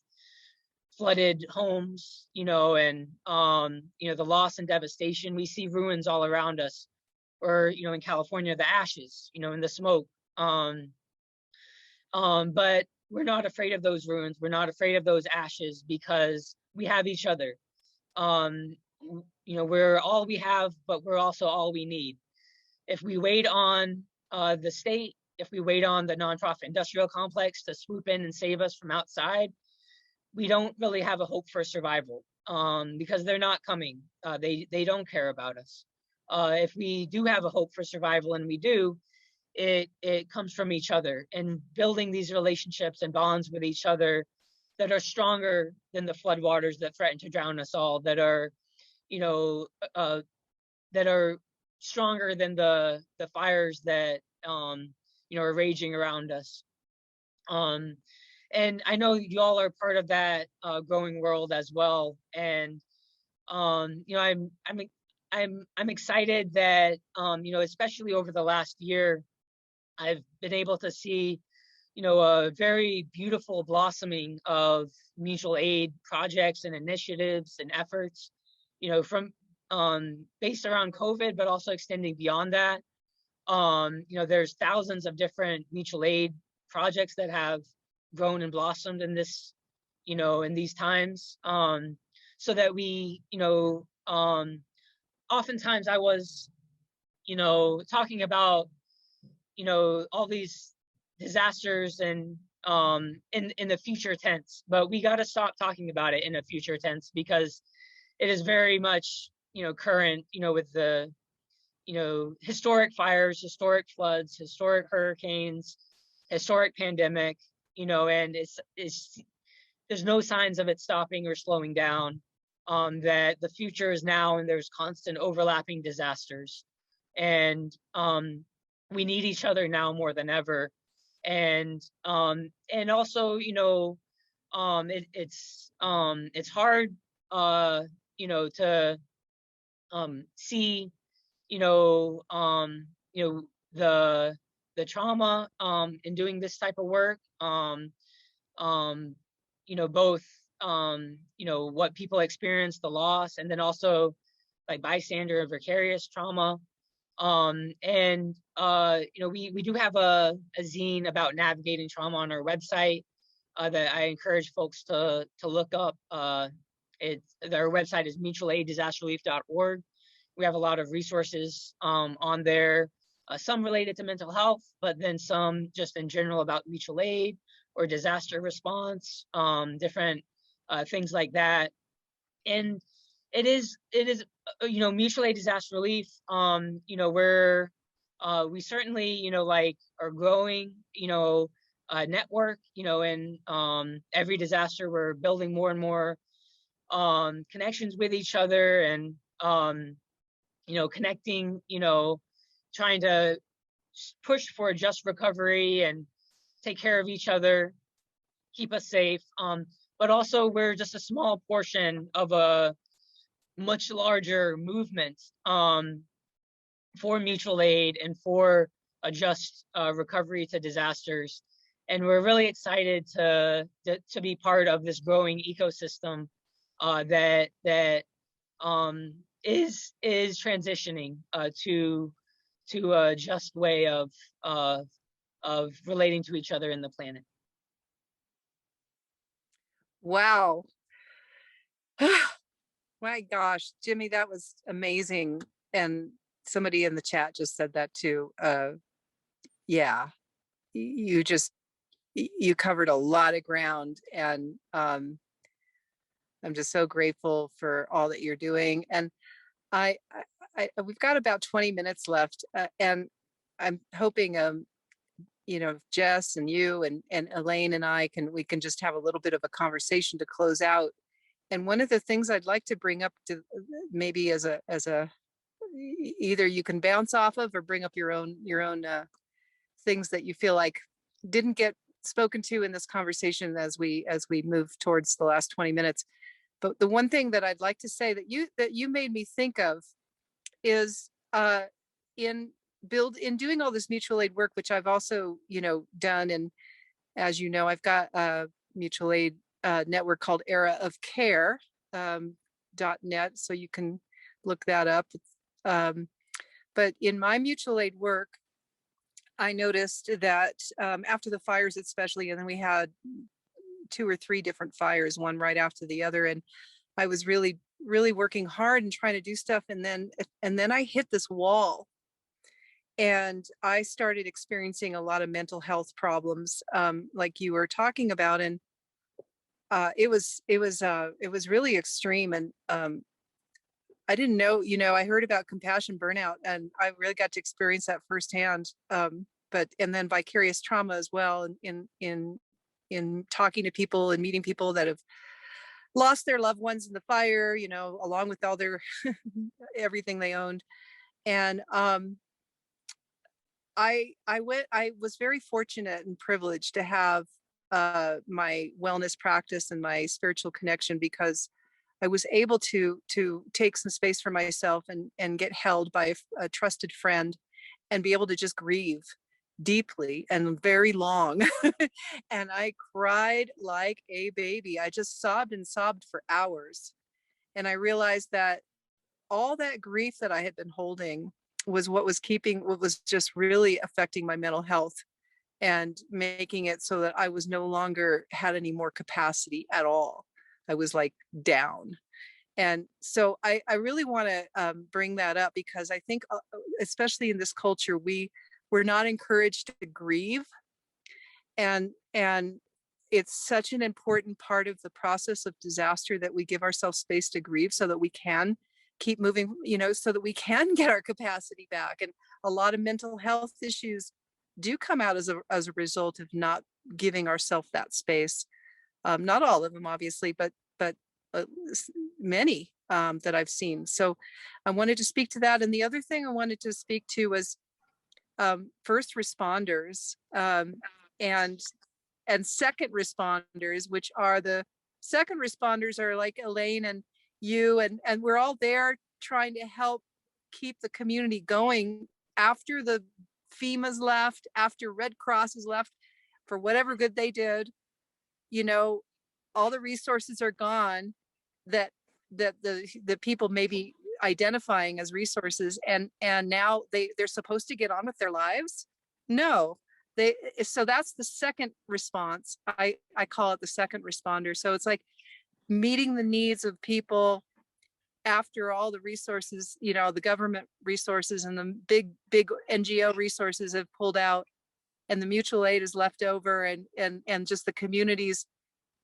flooded homes, and the loss and devastation. We see ruins all around us, or in California, the ashes, in the smoke. But we're not afraid of those ruins. We're not afraid of those ashes because we have each other. We're all we have, but we're also all we need. If we wait on the state, if we wait on the nonprofit industrial complex to swoop in and save us from outside, we don't really have a hope for survival because they're not coming. They don't care about us. If we do have a hope for survival, and we do, it comes from each other and building these relationships and bonds with each other that are stronger than the floodwaters that threaten to drown us all, that are stronger than the fires that are raging around us. And I know you all are part of that growing world as well. And I'm excited that especially over the last year, I've been able to see a very beautiful blossoming of mutual aid projects and initiatives and efforts, from based around COVID, but also extending beyond that. There's thousands of different mutual aid projects that have grown and blossomed in this, in these times. So that we, oftentimes I was, talking about, all these disasters and in the future tense, but we got to stop talking about it in a future tense, because it is very much, current, with the, historic fires, historic floods, historic hurricanes, historic pandemic, and it's there's no signs of it stopping or slowing down. That the future is now, and there's constant overlapping disasters, and we need each other now more than ever. And also, it's hard, to see, the trauma in doing this type of work. Both what people experience, the loss, and then also like bystander and vicarious trauma. We do have a zine about navigating trauma on our website that I encourage folks to look up. Our website is mutualaiddisasterrelief.org. We have a lot of resources on there, some related to mental health, but then some just in general about mutual aid or disaster response, different things like that. And it is mutual aid disaster relief. We certainly are growing network, and every disaster we're building more and more connections with each other, and connecting, trying to push for a just recovery and take care of each other, keep us safe. But also we're just a small portion of a much larger movement for mutual aid and for a just recovery to disasters. And we're really excited to be part of this growing ecosystem that is transitioning to a just way of relating to each other and the planet. Wow. My gosh, Jimmy, that was amazing. And somebody in the chat just said that too. Yeah, you covered a lot of ground, and I'm just so grateful for all that you're doing. And we've got about 20 minutes left, and I'm hoping Jess and you and Elaine and we can just have a little bit of a conversation to close out. And one of the things I'd like to bring up to maybe as a either you can bounce off of or bring up your own things that you feel like didn't get spoken to in this conversation as we move towards the last 20 minutes. But the one thing that I'd like to say that you made me think of is in doing all this mutual aid work, which I've also done, and as you know, I've got a mutual aid network called Era of Care .net, so you can look that up. But in my mutual aid work, I noticed that after the fires especially, and then we had 2 or 3 different fires, one right after the other, and I was really working hard and trying to do stuff, and then I hit this wall, and I started experiencing a lot of mental health problems, like you were talking about, and it was really extreme. And I didn't know, I heard about compassion burnout, and I really got to experience that firsthand. And then vicarious trauma as well, in talking to people and meeting people that have lost their loved ones in the fire, along with all their everything they owned. And I was very fortunate and privileged to have my wellness practice and my spiritual connection, because I was able to take some space for myself and get held by a trusted friend and be able to just grieve deeply and very long. And I cried like a baby. I just sobbed and sobbed for hours. And I realized that all that grief that I had been holding was what was just really affecting my mental health and making it so that I was no longer had any more capacity at all. I was like down. And so I really want to bring that up because I think, especially in this culture, we're not encouraged to grieve, and it's such an important part of the process of disaster that we give ourselves space to grieve so that we can keep moving, so that we can get our capacity back. And a lot of mental health issues do come out as a result of not giving ourselves that space. Not all of them, obviously, but many that I've seen. So I wanted to speak to that. And the other thing I wanted to speak to was first responders and second responders, which are the second responders are like Elaine and you, and we're all there trying to help keep the community going after the FEMA's left, after Red Cross has left for whatever good they did. All the resources are gone that the people may be identifying as resources, and now they're supposed to get on with their lives. No, so that's the second response. I call it the second responder. So it's like meeting the needs of people after all the resources, the government resources and the big NGO resources have pulled out, and the mutual aid is left over, and just the communities,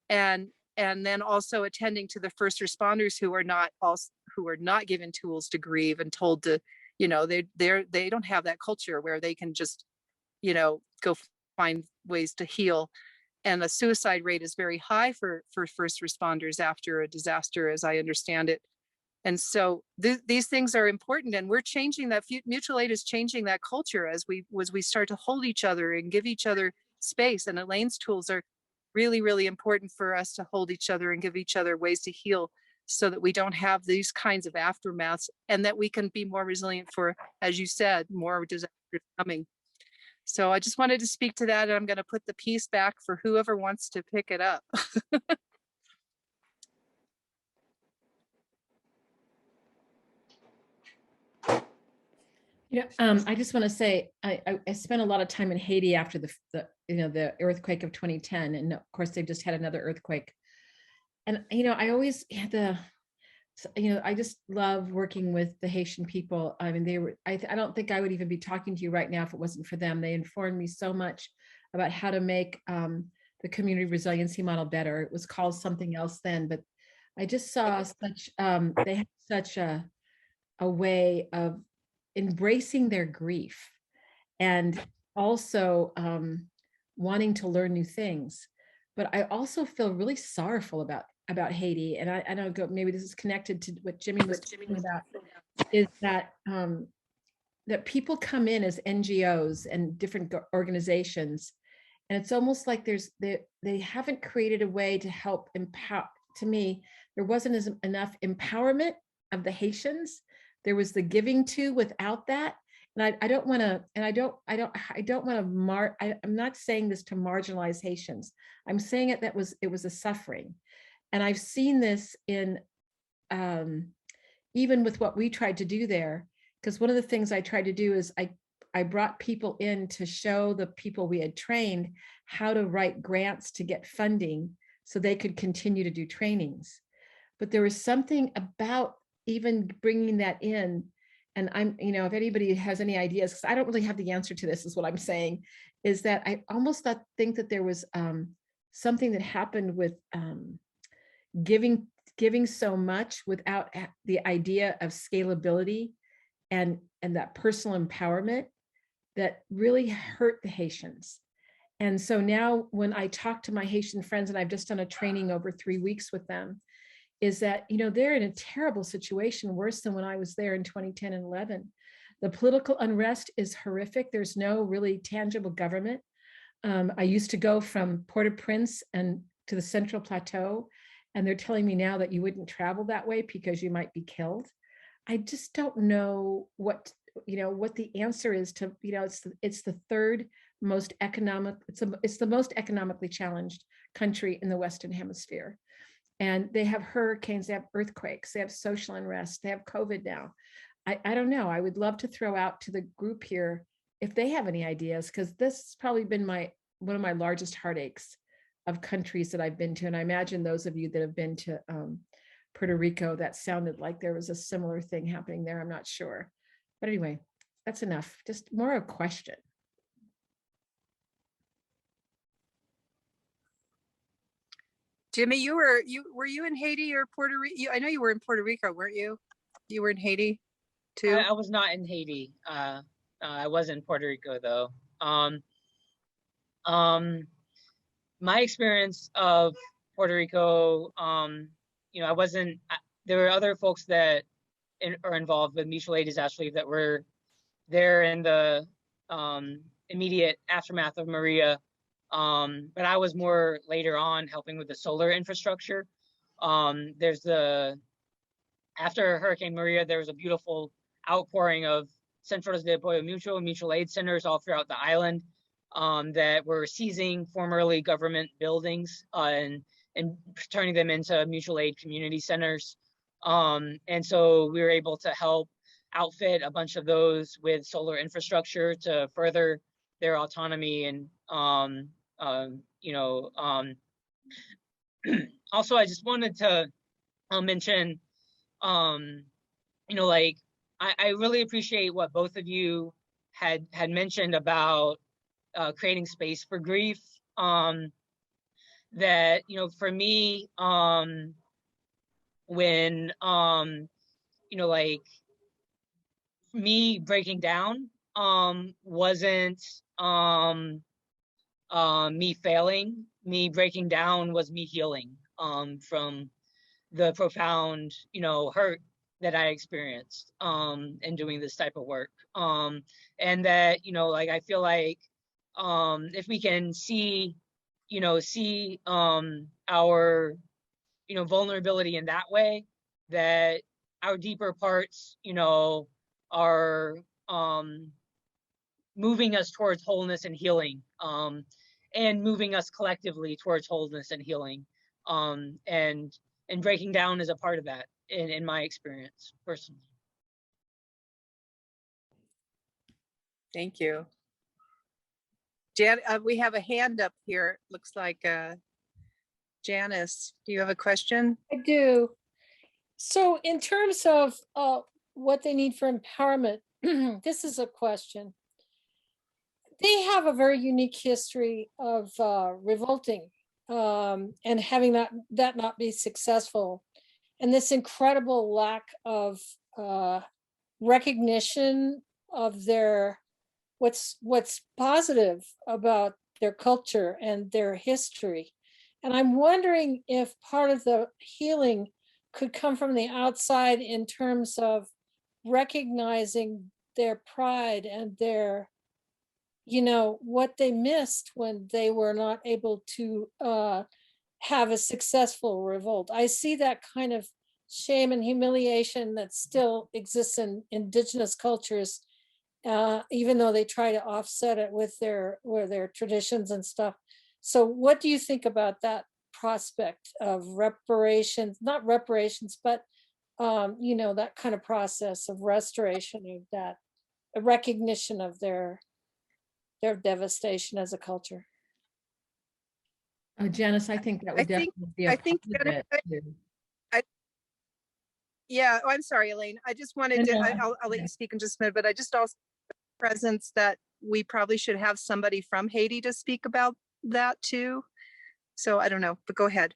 and then also attending to the first responders who are not given tools to grieve and told to, they don't have that culture where they can just, go find ways to heal. And the suicide rate is very high for first responders after a disaster, as I understand it. And so these things are important, and we're changing that. Mutual aid is changing that culture as we start to hold each other and give each other space. And Elaine's tools are really, really important for us to hold each other and give each other ways to heal so that we don't have these kinds of aftermaths, and that we can be more resilient for, as you said, more disasters coming. So I just wanted to speak to that, and I'm going to put the piece back for whoever wants to pick it up. I just want to say I spent a lot of time in Haiti after the earthquake of 2010, and of course they've just had another earthquake. And I always had I just love working with the Haitian people. I mean, I don't think I would even be talking to you right now if it wasn't for them. They informed me so much about how to make the community resiliency model better. It was called something else then, but I just saw they had such a way of embracing their grief and also wanting to learn new things. But I also feel really sorrowful about Haiti. And I don't go, maybe this is connected to what Jimmy was talking about, is that that people come in as NGOs and different organizations. And it's almost like they haven't created a way to help empower. To me, there wasn't enough empowerment of the Haitians. There was the giving to without that. And I don't want to, and I don't want to I'm not saying this to marginalize Haitians. I'm saying it was a suffering. And I've seen this in, even with what we tried to do there, because one of the things I tried to do is I brought people in to show the people we had trained how to write grants to get funding so they could continue to do trainings. But there was something about even bringing that in. And I'm, if anybody has any ideas, because I don't really have the answer to this, is what I'm saying, is that I almost think that there was something that happened with giving so much without the idea of scalability and that personal empowerment that really hurt the Haitians. And so now when I talk to my Haitian friends, and I've just done a training over 3 weeks with them, is that, they're in a terrible situation, worse than when I was there in 2010 and 11. The political unrest is horrific. There's no really tangible government. I used to go from Port-au-Prince and to the Central Plateau, and they're telling me now that you wouldn't travel that way because you might be killed. I just don't know what the answer is to, it's the third most economic, it's the most economically challenged country in the Western Hemisphere. And they have hurricanes, they have earthquakes, they have social unrest, they have COVID now. I don't know. I would love to throw out to the group here if they have any ideas, because this has probably been one of my largest heartaches of countries that I've been to. And I imagine those of you that have been to Puerto Rico, that sounded like there was a similar thing happening there. I'm not sure. But anyway, that's enough. Just more a question. Jimmy, were you in Haiti or Puerto Rico? I know you were in Puerto Rico, weren't you? You were in Haiti too? I was not in Haiti. I was in Puerto Rico though. My experience of Puerto Rico, I wasn't. There were other folks that are involved with mutual aid disaster relief that were there in the immediate aftermath of Maria. But I was more later on helping with the solar infrastructure. After Hurricane Maria, there was a beautiful outpouring of Centros de Apoyo mutual aid centers all throughout the island that were seizing formerly government buildings and turning them into mutual aid community centers. And so we were able to help outfit a bunch of those with solar infrastructure to further their autonomy. And also I just wanted to mention, I really appreciate what both of you had mentioned about creating space for grief. That, for me, when me breaking down wasn't me failing. Me breaking down was me healing from the profound, hurt that I experienced in doing this type of work. And that, I feel like if we can see our, vulnerability in that way, that our deeper parts, are moving us towards wholeness and healing, and moving us collectively towards wholeness and healing. And breaking down is a part of that in my experience personally. Thank you. Jan, we have a hand up here. Looks like Janice, do you have a question? I do. So in terms of what they need for empowerment, this is a question. They have a very unique history of revolting and having that not be successful. And this incredible lack of recognition of their what's positive about their culture and their history. And I'm wondering if part of the healing could come from the outside in terms of recognizing their pride and their, what they missed when they were not able to have a successful revolt. I see that kind of shame and humiliation that still exists in indigenous cultures, even though they try to offset it with their traditions and stuff. So what do you think about that prospect of reparations, not reparations, but that kind of process of restoration of that, a recognition of their devastation as a culture? Janice, I think that would definitely be a part of it too. Yeah, I'm sorry, Elaine. I just wanted to, I'll let you speak in just a minute, but I just also presence that we probably should have somebody from Haiti to speak about that too. So I don't know, but go ahead.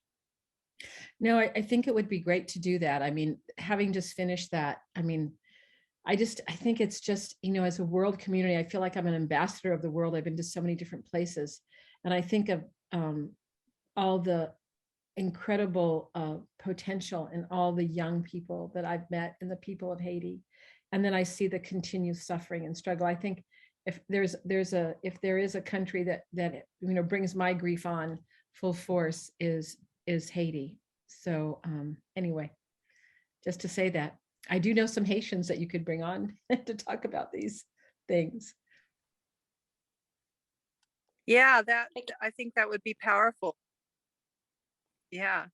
No, I think it would be great to do that. I mean, having just finished that, I think it's just, as a world community, I feel like I'm an ambassador of the world. I've been to so many different places. And I think of all the incredible potential in all the young people that I've met and the people of Haiti. And then I see the continued suffering and struggle. I think if there is a country that brings my grief on full force is Haiti. So anyway, just to say that I do know some Haitians that you could bring on to talk about these things. Yeah, I think that would be powerful. Yeah,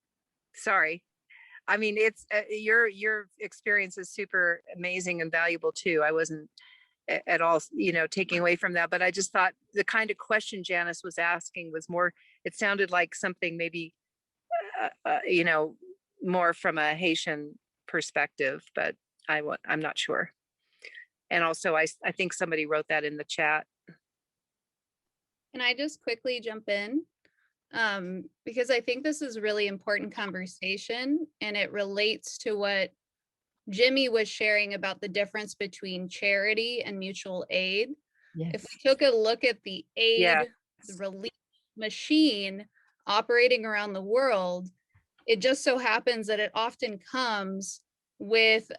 sorry. I mean, it's your experience is super amazing and valuable too. I wasn't at all, taking away from that, but I just thought the kind of question Janice was asking was more, it sounded like something maybe, more from a Haitian perspective, but I'm not sure. And also, I think somebody wrote that in the chat. Can I just quickly jump in? Because I think this is a really important conversation, and it relates to what Jimmy was sharing about the difference between charity and mutual aid. If Yes. we took a look at the Yeah. aid relief machine operating around the world, it just so happens that it often comes with,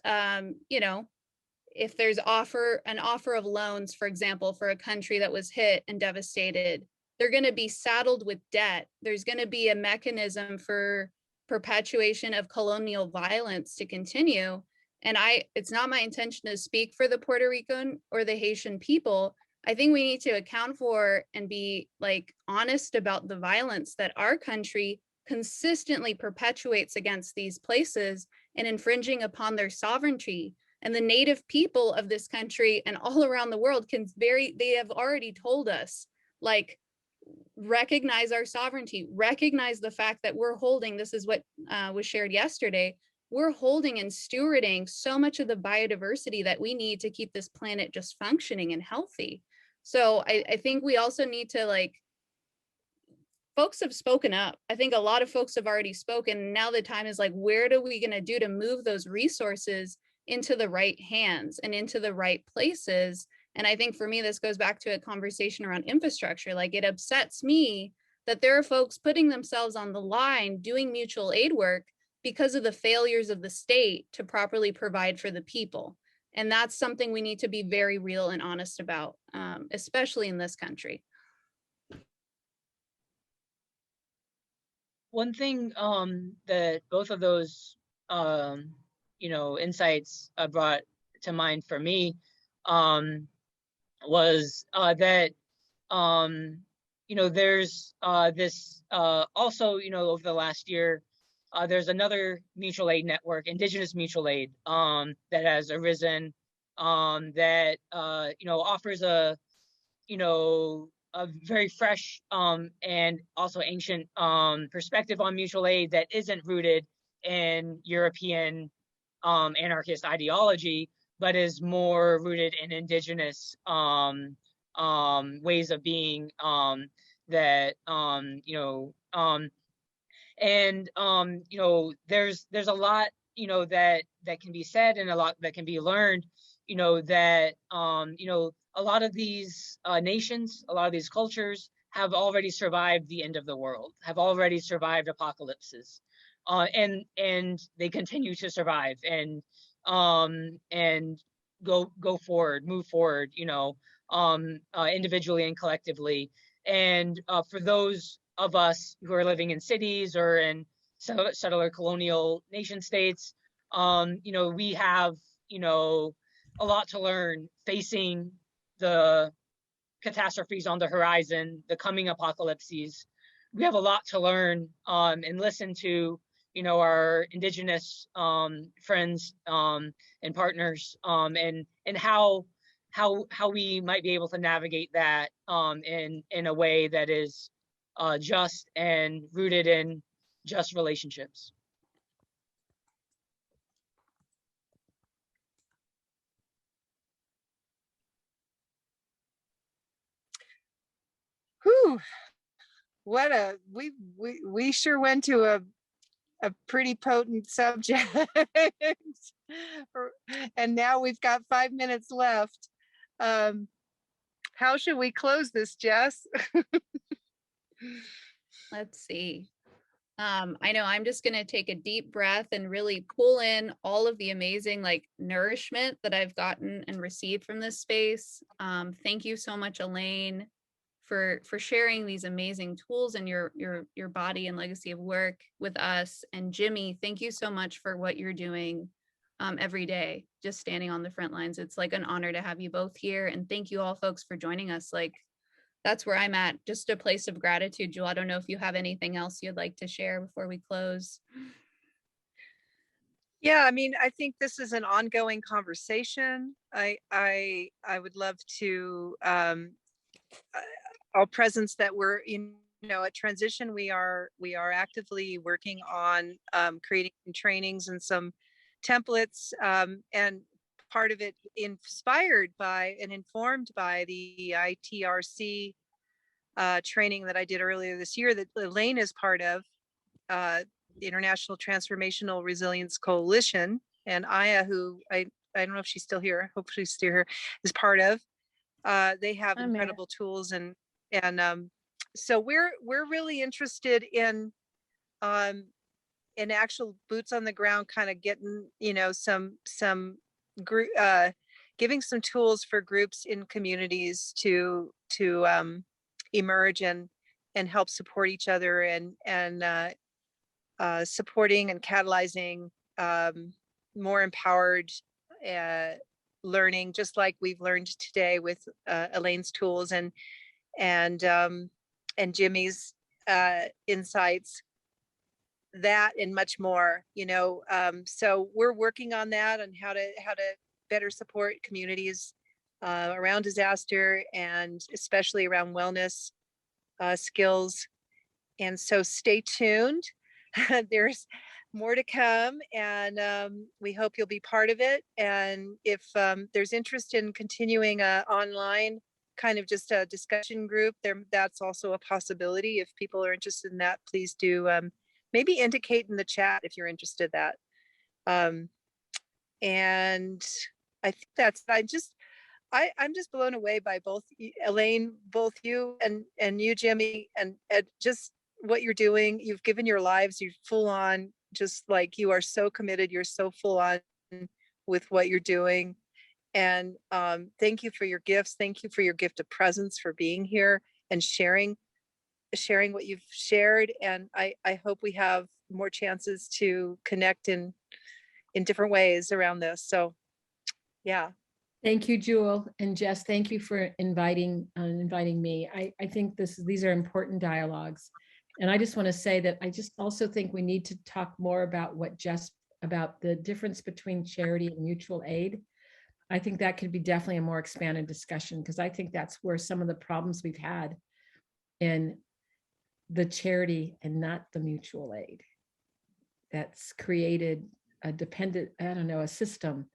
if there's an offer of loans, for example, for a country that was hit and devastated, they're going to be saddled with debt. There's going to be a mechanism for perpetuation of colonial violence to continue. And it's not my intention to speak for the Puerto Rican or the Haitian people. I think we need to account for and be honest about the violence that our country consistently perpetuates against these places and infringing upon their sovereignty. And the native people of this country and all around the world they have already told us, recognize our sovereignty, recognize the fact that we're holding, this is what was shared yesterday, we're holding and stewarding so much of the biodiversity that we need to keep this planet just functioning and healthy. So I think we also need to folks have spoken up. I think a lot of folks have already spoken. Now the time is where are we going to do to move those resources into the right hands and into the right places? And I think for me, this goes back to a conversation around infrastructure. It upsets me that there are folks putting themselves on the line doing mutual aid work because of the failures of the state to properly provide for the people. And that's something we need to be very real and honest about, especially in this country. One thing that both of those insights brought to mind for me was that there's this also over the last year there's another mutual aid network, Indigenous mutual aid, that has arisen, that offers a very fresh and also ancient perspective on mutual aid that isn't rooted in European anarchist ideology, but is more rooted in Indigenous ways of being, that there's a lot that can be said and a lot that can be learned, that a lot of these nations, a lot of these cultures have already survived the end of the world, have already survived apocalypses, and they continue to survive and go forward, move forward, individually and collectively. And for those of us who are living in cities or in settler colonial nation states, we have a lot to learn facing the catastrophes on the horizon, the coming apocalypses. We have a lot to learn and listen to our Indigenous friends and partners, and how we might be able to navigate that in a way that is just and rooted in just relationships. Whew. We sure went to a pretty potent subject. And now we've got 5 minutes left. How should we close this, Jess? Let's see. I know I'm just going to take a deep breath and really pull in all of the amazing nourishment that I've gotten and received from this space. Thank you so much, Elaine, for sharing these amazing tools and your body and legacy of work with us. And Jimmy, thank you so much for what you're doing every day, just standing on the front lines. It's an honor to have you both here. And thank you all folks for joining us. That's where I'm at, just a place of gratitude. Jewel, I don't know if you have anything else you'd like to share before we close. Yeah, I mean, I think this is an ongoing conversation. I would love to all presence that we're at transition. We are actively working on creating some trainings and some templates, and part of it inspired by and informed by the ITRC training that I did earlier this year that Elaine is part of, the International Transformational Resilience Coalition, and Aya, who I don't know if she's still here, hopefully she's still here, is part of. They have I'm here. incredible tools, and so we're really interested in actual boots on the ground, kind of getting some group giving some tools for groups in communities to emerge and help support each other, and supporting and catalyzing more empowered learning, just like we've learned today with Elaine's tools and Jimmy's insights, that and much more. So we're working on that, and how to better support communities around disaster, and especially around wellness skills. And so stay tuned. There's more to come, and we hope you'll be part of it. And if there's interest in continuing online, kind of just a discussion group there, that's also a possibility. If people are interested in that, please do maybe indicate in the chat if you're interested in that. And I think I'm just blown away by both Elaine, both you and you, Jimmy, and just what you're doing. You've given your lives, you're full on, just like, you are so committed, you're so full on with what you're doing. And thank you for your gifts. Thank you for your gift of presence, for being here and sharing what you've shared. And I hope we have more chances to connect in different ways around this. So yeah. Thank you, Jewel, and Jess, thank you for inviting me. I think these are important dialogues. And I just want to say that I just also think we need to talk more about about the difference between charity and mutual aid. I think that could be definitely a more expanded discussion, because I think that's where some of the problems we've had in the charity and not the mutual aid, that's created a dependent, a system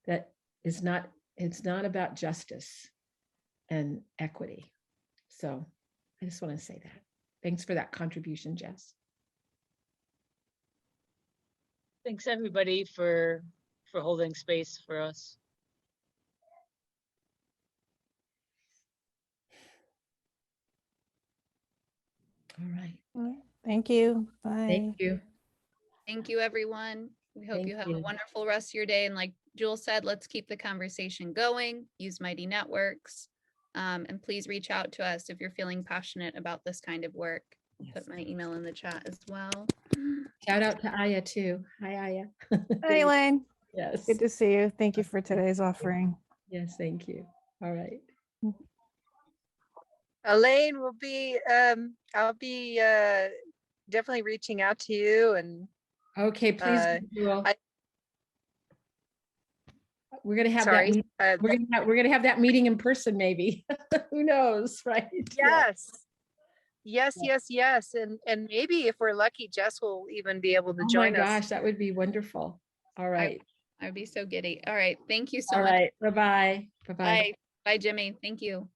that is not, it's not about justice and equity. So I just want to say that. Thanks for that contribution, Jess. Thanks everybody for holding space for us. All right. Thank you. Bye. Thank you. Thank you, everyone. We hope Thank you have you. a wonderful rest of your day. And like Jewel said, let's keep the conversation going. Use Mighty Networks. And please reach out to us if you're feeling passionate about this kind of work. Put my email in the chat as well. Shout out to Aya too. Hi, Aya. Hi, Elaine. Yes. Good to see you. Thank you for today's offering. Yes, thank you. All right. Elaine will be, I'll be definitely reaching out to you, and Okay, please. Jewel. We're gonna have sorry. that. We're gonna have that meeting in person, maybe. Who knows, right? Yes. And maybe if we're lucky, Jess will even be able to Oh join my us. gosh, that would be wonderful. All right. I would be so giddy. All right. Thank you so All much. right. Bye-bye. Bye-bye. Bye. Bye, Jimmy. Thank you.